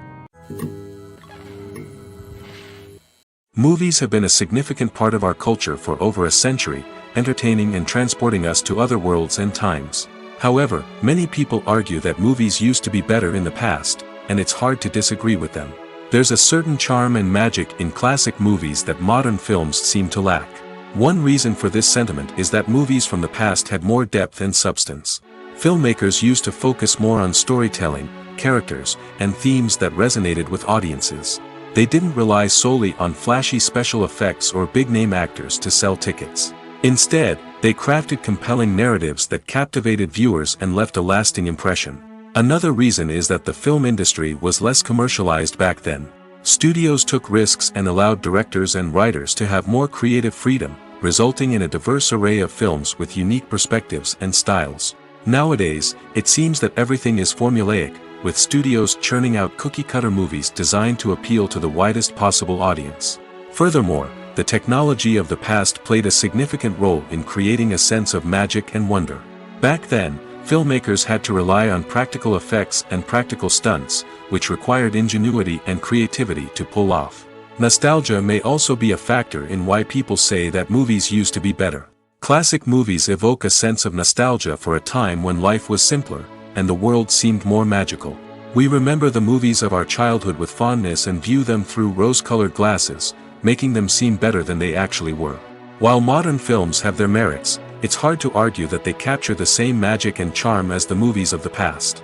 Movies have been a significant part of our culture for over a century, entertaining and transporting us to other worlds and times. However, many people argue that movies used to be better in the past, and it's hard to disagree with them. There's a certain charm and magic in classic movies that modern films seem to lack. One reason for this sentiment is that movies from the past had more depth and substance. Filmmakers used to focus more on storytelling, characters, and themes that resonated with audiences. They didn't rely solely on flashy special effects or big-name actors to sell tickets. Instead, they crafted compelling narratives that captivated viewers and left a lasting impression. Another reason is that the film industry was less commercialized back then. Studios took risks and allowed directors and writers to have more creative freedom, resulting in a diverse array of films with unique perspectives and styles. Nowadays, it seems that everything is formulaic, with studios churning out cookie-cutter movies designed to appeal to the widest possible audience. Furthermore, the technology of the past played a significant role in creating a sense of magic and wonder. Back then, filmmakers had to rely on practical effects and practical stunts, which required ingenuity and creativity to pull off. Nostalgia may also be a factor in why people say that movies used to be better. Classic movies evoke a sense of nostalgia for a time when life was simpler, and the world seemed more magical. We remember the movies of our childhood with fondness and view them through rose-colored glasses, making them seem better than they actually were. While modern films have their merits, it's hard to argue that they capture the same magic and charm as the movies of the past.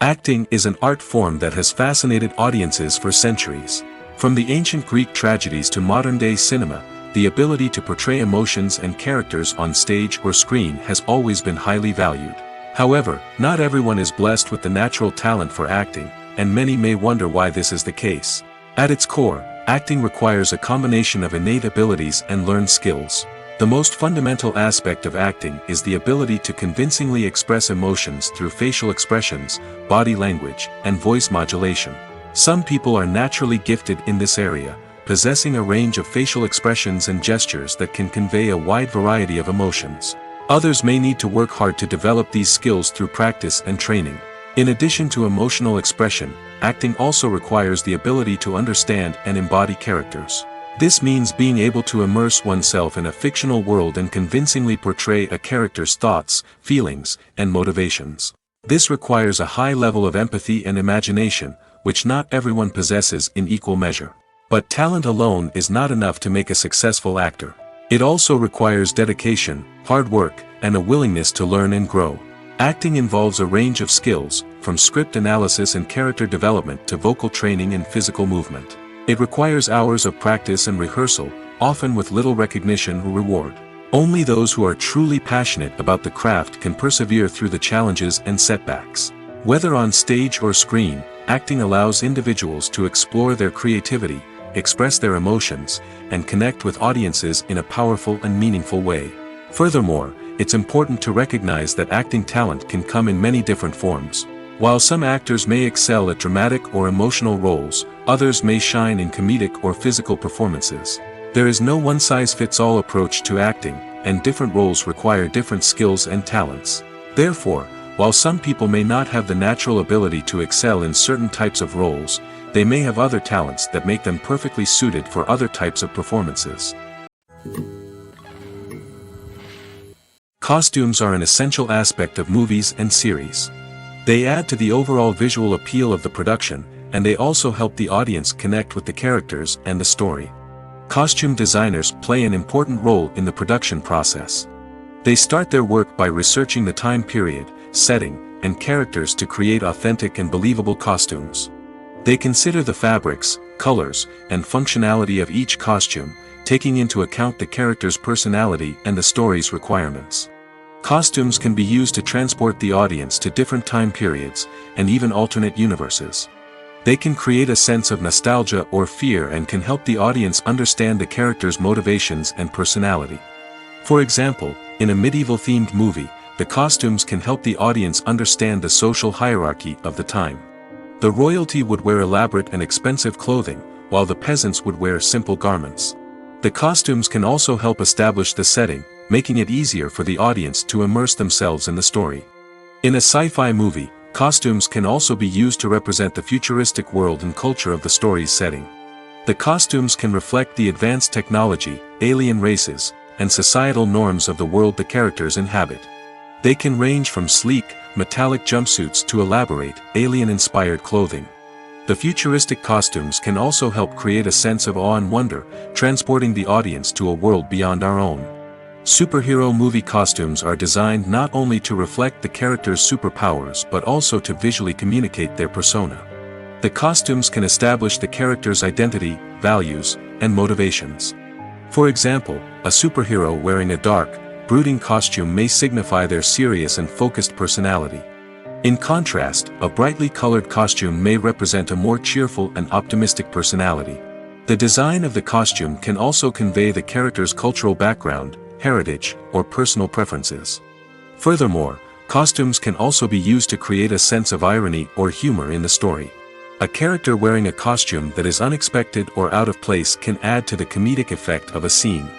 Acting is an art form that has fascinated audiences for centuries. From the ancient Greek tragedies to modern-day cinema, the ability to portray emotions and characters on stage or screen has always been highly valued. However, not everyone is blessed with the natural talent for acting, and many may wonder why this is the case. At its core, acting requires a combination of innate abilities and learned skills. The most fundamental aspect of acting is the ability to convincingly express emotions through facial expressions, body language, and voice modulation. Some people are naturally gifted in this area, possessing a range of facial expressions and gestures that can convey a wide variety of emotions. Others may need to work hard to develop these skills through practice and training. In addition to emotional expression, acting also requires the ability to understand and embody characters. This means being able to immerse oneself in a fictional world and convincingly portray a character's thoughts, feelings, and motivations. This requires a high level of empathy and imagination, which not everyone possesses in equal measure. But talent alone is not enough to make a successful actor. It also requires dedication, hard work, and a willingness to learn and grow. Acting involves a range of skills, from script analysis and character development to vocal training and physical movement. It requires hours of practice and rehearsal, often with little recognition or reward. Only those who are truly passionate about the craft can persevere through the challenges and setbacks. Whether on stage or screen, acting allows individuals to explore their creativity, express their emotions, and connect with audiences in a powerful and meaningful way. Furthermore, it's important to recognize that acting talent can come in many different forms. While some actors may excel at dramatic or emotional roles, others may shine in comedic or physical performances. There is no one-size-fits-all approach to acting, and different roles require different skills and talents. Therefore, while some people may not have the natural ability to excel in certain types of roles, they may have other talents that make them perfectly suited for other types of performances. Costumes are an essential aspect of movies and series. They add to the overall visual appeal of the production, and they also help the audience connect with the characters and the story. Costume designers play an important role in the production process. They start their work by researching the time period, setting, and characters to create authentic and believable costumes. They consider the fabrics, colors, and functionality of each costume, taking into account the character's personality and the story's requirements. Costumes can be used to transport the audience to different time periods, and even alternate universes. They can create a sense of nostalgia or fear and can help the audience understand the character's motivations and personality. For example, in a medieval-themed movie, the costumes can help the audience understand the social hierarchy of the time. The royalty would wear elaborate and expensive clothing, while the peasants would wear simple garments. The costumes can also help establish the setting, making it easier for the audience to immerse themselves in the story. In a sci-fi movie, costumes can also be used to represent the futuristic world and culture of the story's setting. The costumes can reflect the advanced technology, alien races, and societal norms of the world the characters inhabit. They can range from sleek, metallic jumpsuits to elaborate, alien-inspired clothing. The futuristic costumes can also help create a sense of awe and wonder, transporting the audience to a world beyond our own. Superhero movie costumes are designed not only to reflect the character's superpowers but also to visually communicate their persona. The costumes can establish the character's identity, values, and motivations. For example, a superhero wearing a dark, brooding costume may signify their serious and focused personality. In contrast, a brightly colored costume may represent a more cheerful and optimistic personality. The design of the costume can also convey the character's cultural background, heritage, or personal preferences. Furthermore, costumes can also be used to create a sense of irony or humor in the story. A character wearing a costume that is unexpected or out of place can add to the comedic effect of a scene.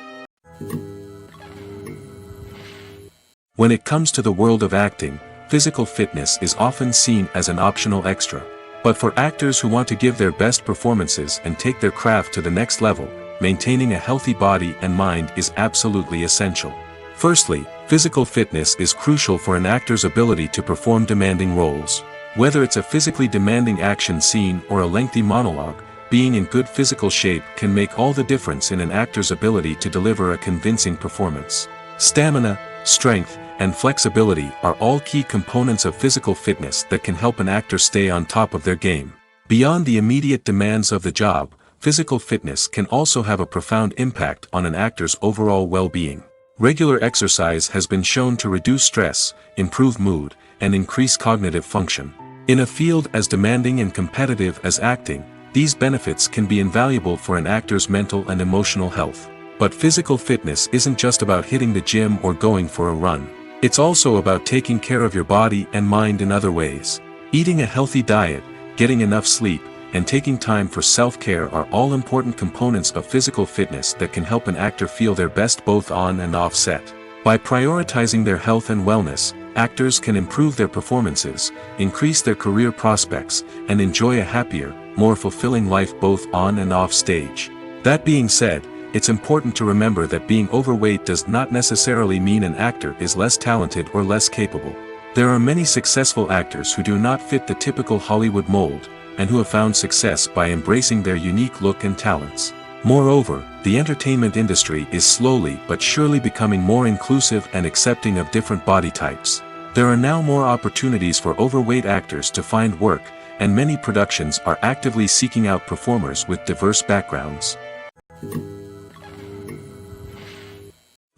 When it comes to the world of acting, physical fitness is often seen as an optional extra. But for actors who want to give their best performances and take their craft to the next level, maintaining a healthy body and mind is absolutely essential. Firstly, physical fitness is crucial for an actor's ability to perform demanding roles. Whether it's a physically demanding action scene or a lengthy monologue, being in good physical shape can make all the difference in an actor's ability to deliver a convincing performance. Stamina, strength, and flexibility are all key components of physical fitness that can help an actor stay on top of their game. Beyond the immediate demands of the job, physical fitness can also have a profound impact on an actor's overall well-being. Regular exercise has been shown to reduce stress, improve mood, and increase cognitive function. In a field as demanding and competitive as acting, these benefits can be invaluable for an actor's mental and emotional health. But physical fitness isn't just about hitting the gym or going for a run. It's also about taking care of your body and mind in other ways. Eating a healthy diet, getting enough sleep, and taking time for self-care are all important components of physical fitness that can help an actor feel their best both on and off set. By prioritizing their health and wellness, actors can improve their performances, increase their career prospects, and enjoy a happier, more fulfilling life both on and off stage. That being said, it's important to remember that being overweight does not necessarily mean an actor is less talented or less capable. There are many successful actors who do not fit the typical Hollywood mold, and who have found success by embracing their unique look and talents. Moreover, the entertainment industry is slowly but surely becoming more inclusive and accepting of different body types. There are now more opportunities for overweight actors to find work, and many productions are actively seeking out performers with diverse backgrounds.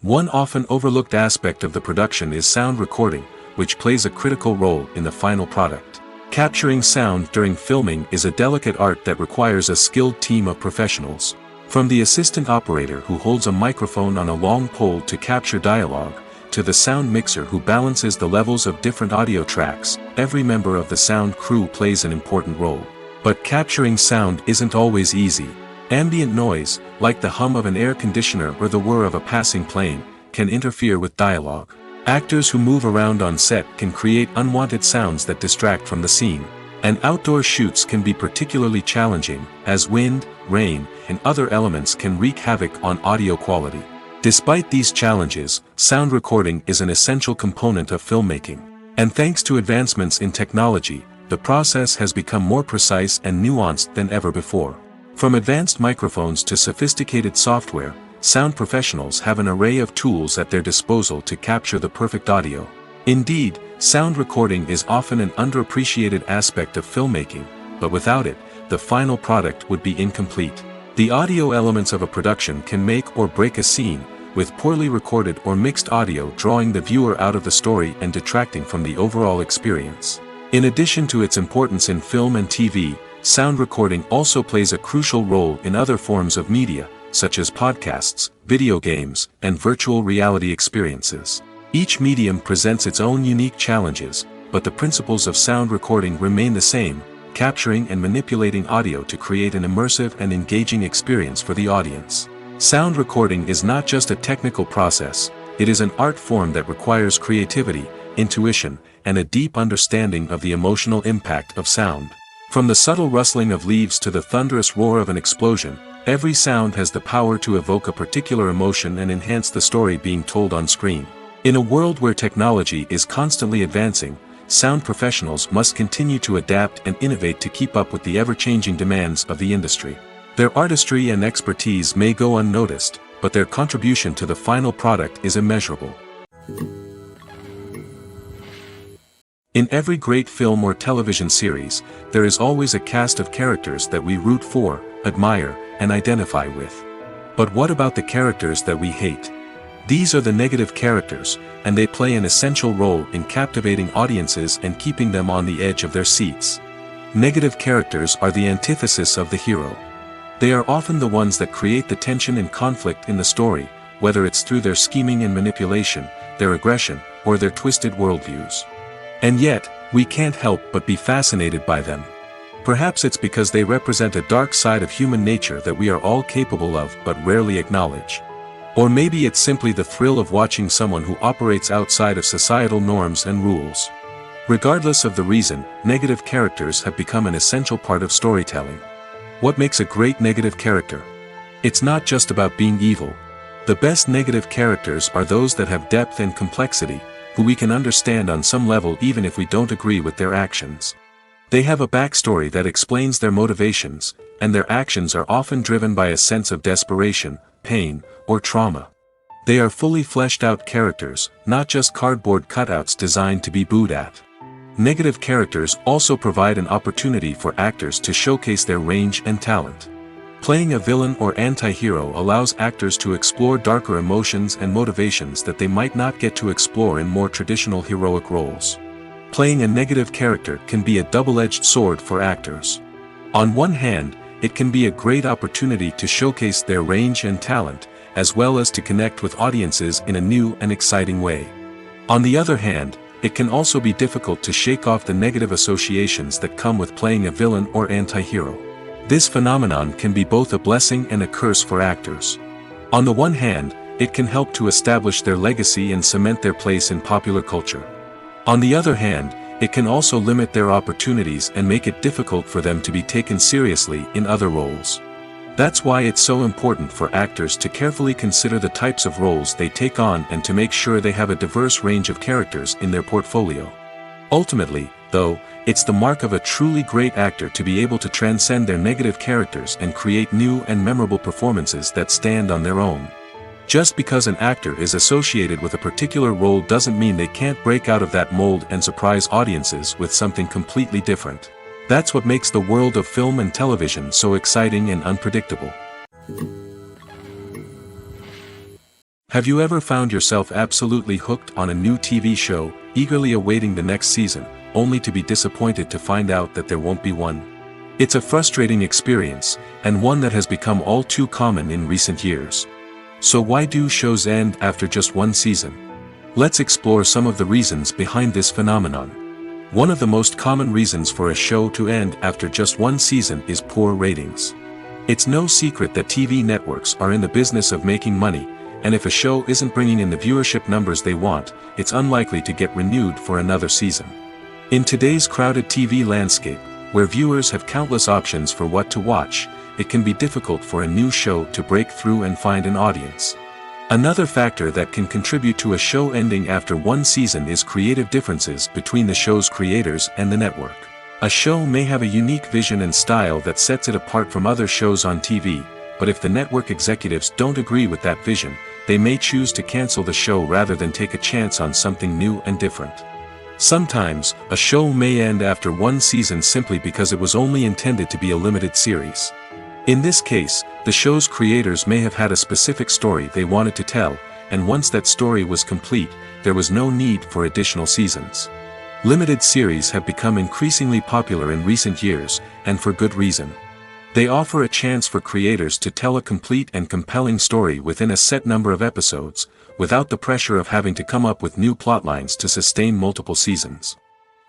One often overlooked aspect of the production is sound recording, which plays a critical role in the final product. Capturing sound during filming is a delicate art that requires a skilled team of professionals. From the assistant operator who holds a microphone on a long pole to capture dialogue, to the sound mixer who balances the levels of different audio tracks, every member of the sound crew plays an important role. But capturing sound isn't always easy. Ambient noise, like the hum of an air conditioner or the whir of a passing plane, can interfere with dialogue. Actors who move around on set can create unwanted sounds that distract from the scene. And outdoor shoots can be particularly challenging, as wind, rain, and other elements can wreak havoc on audio quality. Despite these challenges, sound recording is an essential component of filmmaking. And thanks to advancements in technology, the process has become more precise and nuanced than ever before. From advanced microphones to sophisticated software, sound professionals have an array of tools at their disposal to capture the perfect audio. Indeed, sound recording is often an underappreciated aspect of filmmaking, but without it, the final product would be incomplete. The audio elements of a production can make or break a scene, with poorly recorded or mixed audio drawing the viewer out of the story and detracting from the overall experience. In addition to its importance in film and TV, sound recording also plays a crucial role in other forms of media, such as podcasts, video games, and virtual reality experiences. Each medium presents its own unique challenges, but the principles of sound recording remain the same, capturing and manipulating audio to create an immersive and engaging experience for the audience. Sound recording is not just a technical process, it is an art form that requires creativity, intuition, and a deep understanding of the emotional impact of sound. From the subtle rustling of leaves to the thunderous roar of an explosion, every sound has the power to evoke a particular emotion and enhance the story being told on screen. In a world where technology is constantly advancing, sound professionals must continue to adapt and innovate to keep up with the ever-changing demands of the industry. Their artistry and expertise may go unnoticed, but their contribution to the final product is immeasurable. In every great film or television series, there is always a cast of characters that we root for, admire, and identify with. But what about the characters that we hate? These are the negative characters, and they play an essential role in captivating audiences and keeping them on the edge of their seats. Negative characters are the antithesis of the hero. They are often the ones that create the tension and conflict in the story, whether it's through their scheming and manipulation, their aggression, or their twisted worldviews. And yet, we can't help but be fascinated by them. Perhaps it's because they represent a dark side of human nature that we are all capable of but rarely acknowledge. Or maybe it's simply the thrill of watching someone who operates outside of societal norms and rules. Regardless of the reason, negative characters have become an essential part of storytelling. What makes a great negative character? It's not just about being evil. The best negative characters are those that have depth and complexity, who we can understand on some level even if we don't agree with their actions. They have a backstory that explains their motivations, and their actions are often driven by a sense of desperation, pain, or trauma. They are fully fleshed out characters, not just cardboard cutouts designed to be booed at. Negative characters also provide an opportunity for actors to showcase their range and talent. Playing a villain or anti-hero allows actors to explore darker emotions and motivations that they might not get to explore in more traditional heroic roles. Playing a negative character can be a double-edged sword for actors. On one hand, it can be a great opportunity to showcase their range and talent, as well as to connect with audiences in a new and exciting way. On the other hand, it can also be difficult to shake off the negative associations that come with playing a villain or anti-hero. This phenomenon can be both a blessing and a curse for actors. On the one hand, it can help to establish their legacy and cement their place in popular culture. On the other hand, it can also limit their opportunities and make it difficult for them to be taken seriously in other roles. That's why it's so important for actors to carefully consider the types of roles they take on and to make sure they have a diverse range of characters in their portfolio. Ultimately, though, it's the mark of a truly great actor to be able to transcend their negative characters and create new and memorable performances that stand on their own. Just because an actor is associated with a particular role doesn't mean they can't break out of that mold and surprise audiences with something completely different. That's what makes the world of film and television so exciting and unpredictable. Have you ever found yourself absolutely hooked on a new TV show, eagerly awaiting the next season, only to be disappointed to find out that there won't be one? It's a frustrating experience, and one that has become all too common in recent years. So why do shows end after just one season? Let's explore some of the reasons behind this phenomenon. One of the most common reasons for a show to end after just one season is poor ratings. It's no secret that TV networks are in the business of making money, and if a show isn't bringing in the viewership numbers they want, it's unlikely to get renewed for another season. In today's crowded TV landscape, where viewers have countless options for what to watch, it can be difficult for a new show to break through and find an audience. Another factor that can contribute to a show ending after one season is creative differences between the show's creators and the network. A show may have a unique vision and style that sets it apart from other shows on TV, but if the network executives don't agree with that vision, they may choose to cancel the show rather than take a chance on something new and different. Sometimes, a show may end after one season simply because it was only intended to be a limited series. In this case, the show's creators may have had a specific story they wanted to tell, and once that story was complete, there was no need for additional seasons. Limited series have become increasingly popular in recent years, and for good reason. They offer a chance for creators to tell a complete and compelling story within a set number of episodes, without the pressure of having to come up with new plotlines to sustain multiple seasons.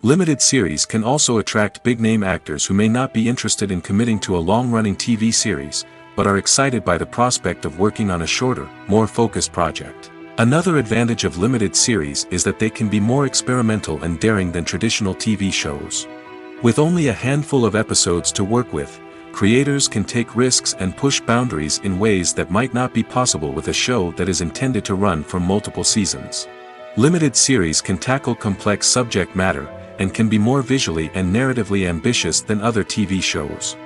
Limited series can also attract big-name actors who may not be interested in committing to a long-running TV series, but are excited by the prospect of working on a shorter, more focused project. Another advantage of limited series is that they can be more experimental and daring than traditional TV shows. With only a handful of episodes to work with, creators can take risks and push boundaries in ways that might not be possible with a show that is intended to run for multiple seasons. Limited series can tackle complex subject matter, and can be more visually and narratively ambitious than other TV shows.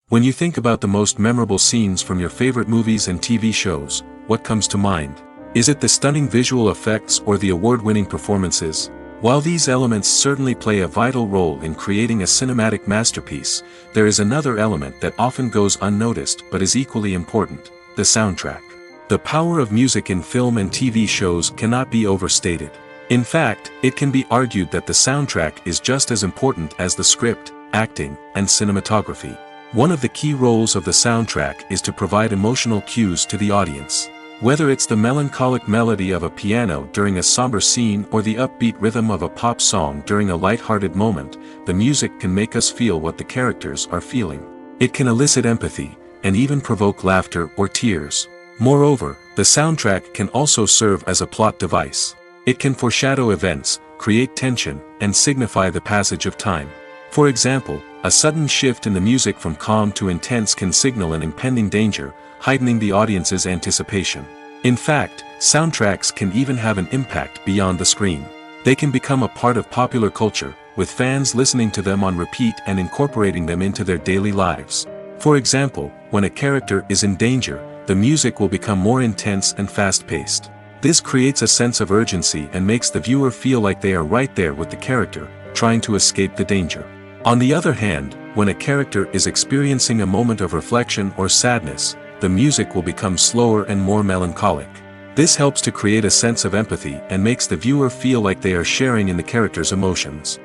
When you think about the most memorable scenes from your favorite movies and TV shows, what comes to mind? Is it the stunning visual effects or the award-winning performances? While these elements certainly play a vital role in creating a cinematic masterpiece, there is another element that often goes unnoticed but is equally important: the soundtrack. The power of music in film and TV shows cannot be overstated. In fact, it can be argued that the soundtrack is just as important as the script, acting, and cinematography. One of the key roles of the soundtrack is to provide emotional cues to the audience. Whether it's the melancholic melody of a piano during a somber scene or the upbeat rhythm of a pop song during a light-hearted moment, the music can make us feel what the characters are feeling. It can elicit empathy, and even provoke laughter or tears. Moreover, the soundtrack can also serve as a plot device. It can foreshadow events, create tension, and signify the passage of time. For example, a sudden shift in the music from calm to intense can signal an impending danger, heightening the audience's anticipation. In fact, soundtracks can even have an impact beyond the screen. They can become a part of popular culture, with fans listening to them on repeat and incorporating them into their daily lives. For example, when a character is in danger, the music will become more intense and fast-paced. This creates a sense of urgency and makes the viewer feel like they are right there with the character, trying to escape the danger. On the other hand, when a character is experiencing a moment of reflection or sadness, the music will become slower and more melancholic. This helps to create a sense of empathy and makes the viewer feel like they are sharing in the character's emotions.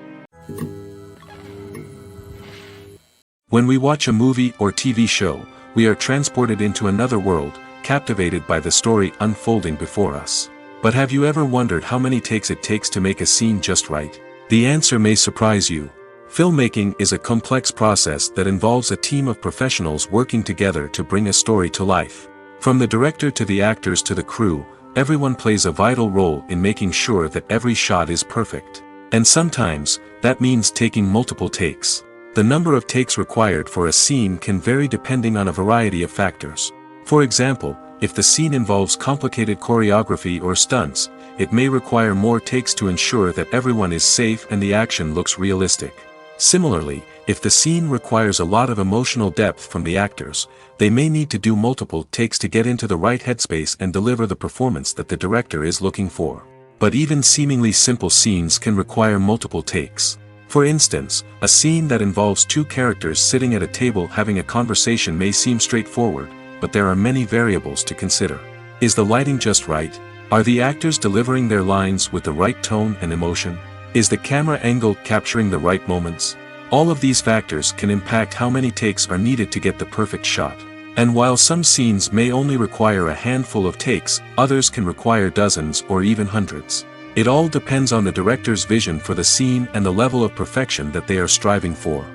When we watch a movie or TV show, we are transported into another world, captivated by the story unfolding before us. But have you ever wondered how many takes it takes to make a scene just right? The answer may surprise you. Filmmaking is a complex process that involves a team of professionals working together to bring a story to life. From the director to the actors to the crew, everyone plays a vital role in making sure that every shot is perfect. And sometimes, that means taking multiple takes. The number of takes required for a scene can vary depending on a variety of factors. For example, if the scene involves complicated choreography or stunts, it may require more takes to ensure that everyone is safe and the action looks realistic. Similarly, if the scene requires a lot of emotional depth from the actors, they may need to do multiple takes to get into the right headspace and deliver the performance that the director is looking for. But even seemingly simple scenes can require multiple takes. For instance, a scene that involves two characters sitting at a table having a conversation may seem straightforward, but there are many variables to consider. Is the lighting just right? Are the actors delivering their lines with the right tone and emotion? Is the camera angle capturing the right moments? All of these factors can impact how many takes are needed to get the perfect shot. And while some scenes may only require a handful of takes, others can require dozens or even hundreds. It all depends on the director's vision for the scene and the level of perfection that they are striving for.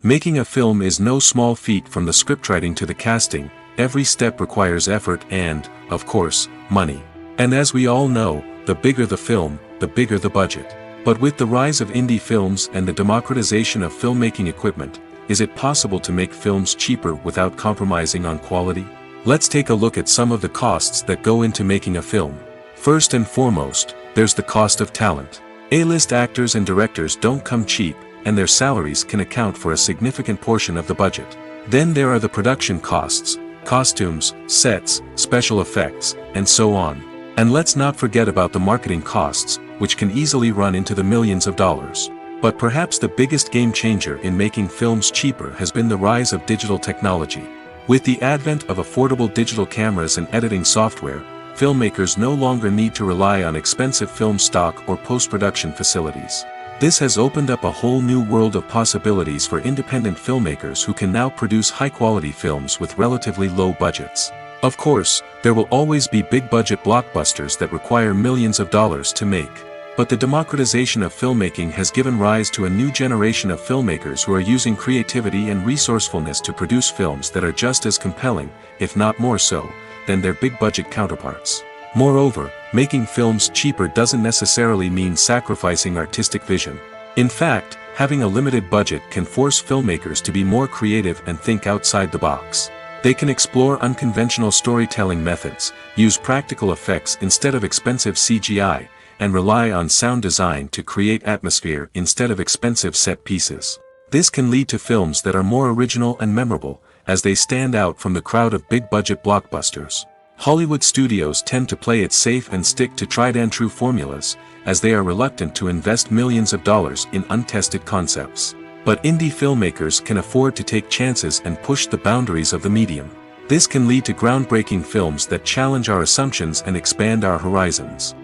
Making a film is no small feat. From the scriptwriting to the casting, every step requires effort and, of course, money. And as we all know, the bigger the film, the bigger the budget. But with the rise of indie films and the democratization of filmmaking equipment, is it possible to make films cheaper without compromising on quality? Let's take a look at some of the costs that go into making a film. First and foremost, there's the cost of talent. A-list actors and directors don't come cheap, and their salaries can account for a significant portion of the budget. Then there are the production costs, costumes, sets, special effects, and so on. And let's not forget about the marketing costs, which can easily run into the millions of dollars. But perhaps the biggest game changer in making films cheaper has been the rise of digital technology. With the advent of affordable digital cameras and editing software, filmmakers no longer need to rely on expensive film stock or post-production facilities. This has opened up a whole new world of possibilities for independent filmmakers who can now produce high-quality films with relatively low budgets. Of course, there will always be big-budget blockbusters that require millions of dollars to make. But the democratization of filmmaking has given rise to a new generation of filmmakers who are using creativity and resourcefulness to produce films that are just as compelling, if not more so, than their big-budget counterparts. Moreover, making films cheaper doesn't necessarily mean sacrificing artistic vision. In fact, having a limited budget can force filmmakers to be more creative and think outside the box. They can explore unconventional storytelling methods, use practical effects instead of expensive CGI, and rely on sound design to create atmosphere instead of expensive set pieces. This can lead to films that are more original and memorable, as they stand out from the crowd of big-budget blockbusters. Hollywood studios tend to play it safe and stick to tried-and-true formulas, as they are reluctant to invest millions of dollars in untested concepts. But indie filmmakers can afford to take chances and push the boundaries of the medium. This can lead to groundbreaking films that challenge our assumptions and expand our horizons.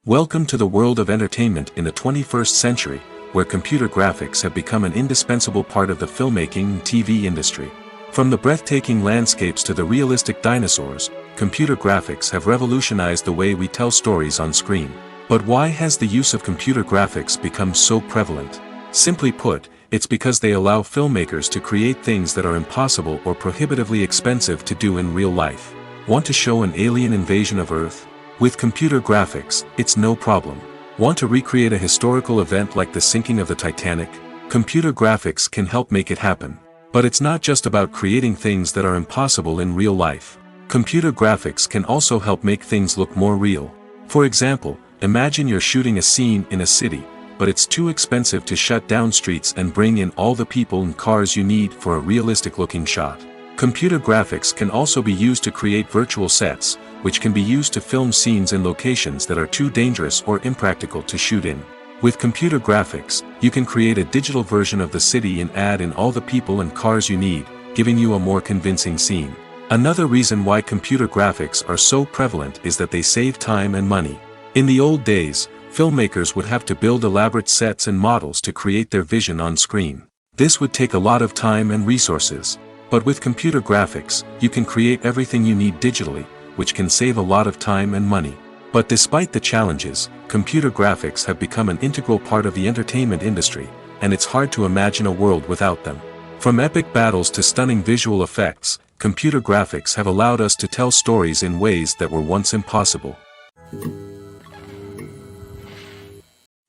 Welcome to the world of entertainment in the 21st century, where computer graphics have become an indispensable part of the filmmaking and TV industry. From the breathtaking landscapes to the realistic dinosaurs, computer graphics have revolutionized the way we tell stories on screen. But why has the use of computer graphics become so prevalent? Simply put, it's because they allow filmmakers to create things that are impossible or prohibitively expensive to do in real life. Want to show an alien invasion of Earth? With computer graphics, it's no problem. Want to recreate a historical event like the sinking of the Titanic? Computer graphics can help make it happen. But it's not just about creating things that are impossible in real life. Computer graphics can also help make things look more real. For example, imagine you're shooting a scene in a city, but it's too expensive to shut down streets and bring in all the people and cars you need for a realistic-looking shot. Computer graphics can also be used to create virtual sets, which can be used to film scenes in locations that are too dangerous or impractical to shoot in. With computer graphics, you can create a digital version of the city and add in all the people and cars you need, giving you a more convincing scene. Another reason why computer graphics are so prevalent is that they save time and money. In the old days, filmmakers would have to build elaborate sets and models to create their vision on screen. This would take a lot of time and resources. But with computer graphics, you can create everything you need digitally, which can save a lot of time and money. But despite the challenges, computer graphics have become an integral part of the entertainment industry, and it's hard to imagine a world without them. From epic battles to stunning visual effects, computer graphics have allowed us to tell stories in ways that were once impossible.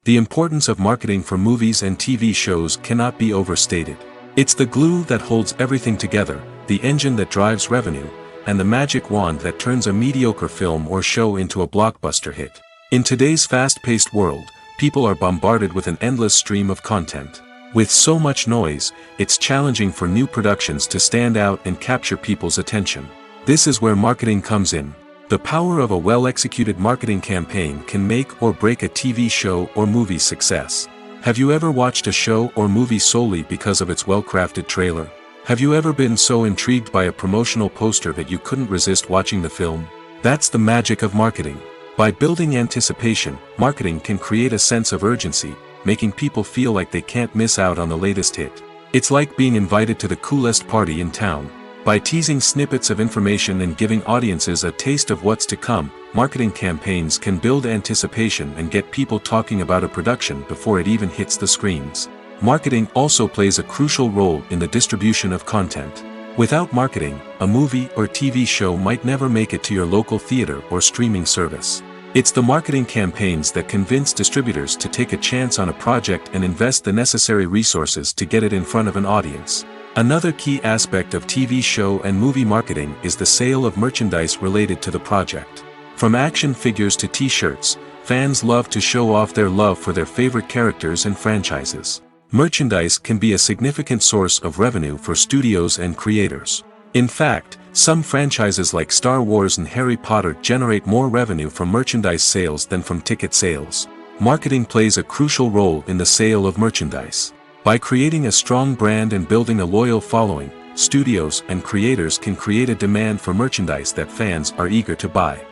The importance of marketing for movies and TV shows cannot be overstated. It's the glue that holds everything together, the engine that drives revenue, and the magic wand that turns a mediocre film or show into a blockbuster hit. In today's fast-paced world, people are bombarded with an endless stream of content. With so much noise, it's challenging for new productions to stand out and capture people's attention. This is where marketing comes in. The power of a well-executed marketing campaign can make or break a TV show or movie's success. Have you ever watched a show or movie solely because of its well-crafted trailer? Have you ever been so intrigued by a promotional poster that you couldn't resist watching the film? That's the magic of marketing. By building anticipation, marketing can create a sense of urgency, making people feel like they can't miss out on the latest hit. It's like being invited to the coolest party in town. By teasing snippets of information and giving audiences a taste of what's to come, marketing campaigns can build anticipation and get people talking about a production before it even hits the screens. Marketing also plays a crucial role in the distribution of content. Without marketing, a movie or TV show might never make it to your local theater or streaming service. It's the marketing campaigns that convince distributors to take a chance on a project and invest the necessary resources to get it in front of an audience. Another key aspect of TV show and movie marketing is the sale of merchandise related to the project. From action figures to t-shirts, fans love to show off their love for their favorite characters and franchises. Merchandise can be a significant source of revenue for studios and creators. In fact, some franchises like Star Wars and Harry Potter generate more revenue from merchandise sales than from ticket sales. Marketing plays a crucial role in the sale of merchandise. By creating a strong brand and building a loyal following, studios and creators can create a demand for merchandise that fans are eager to buy.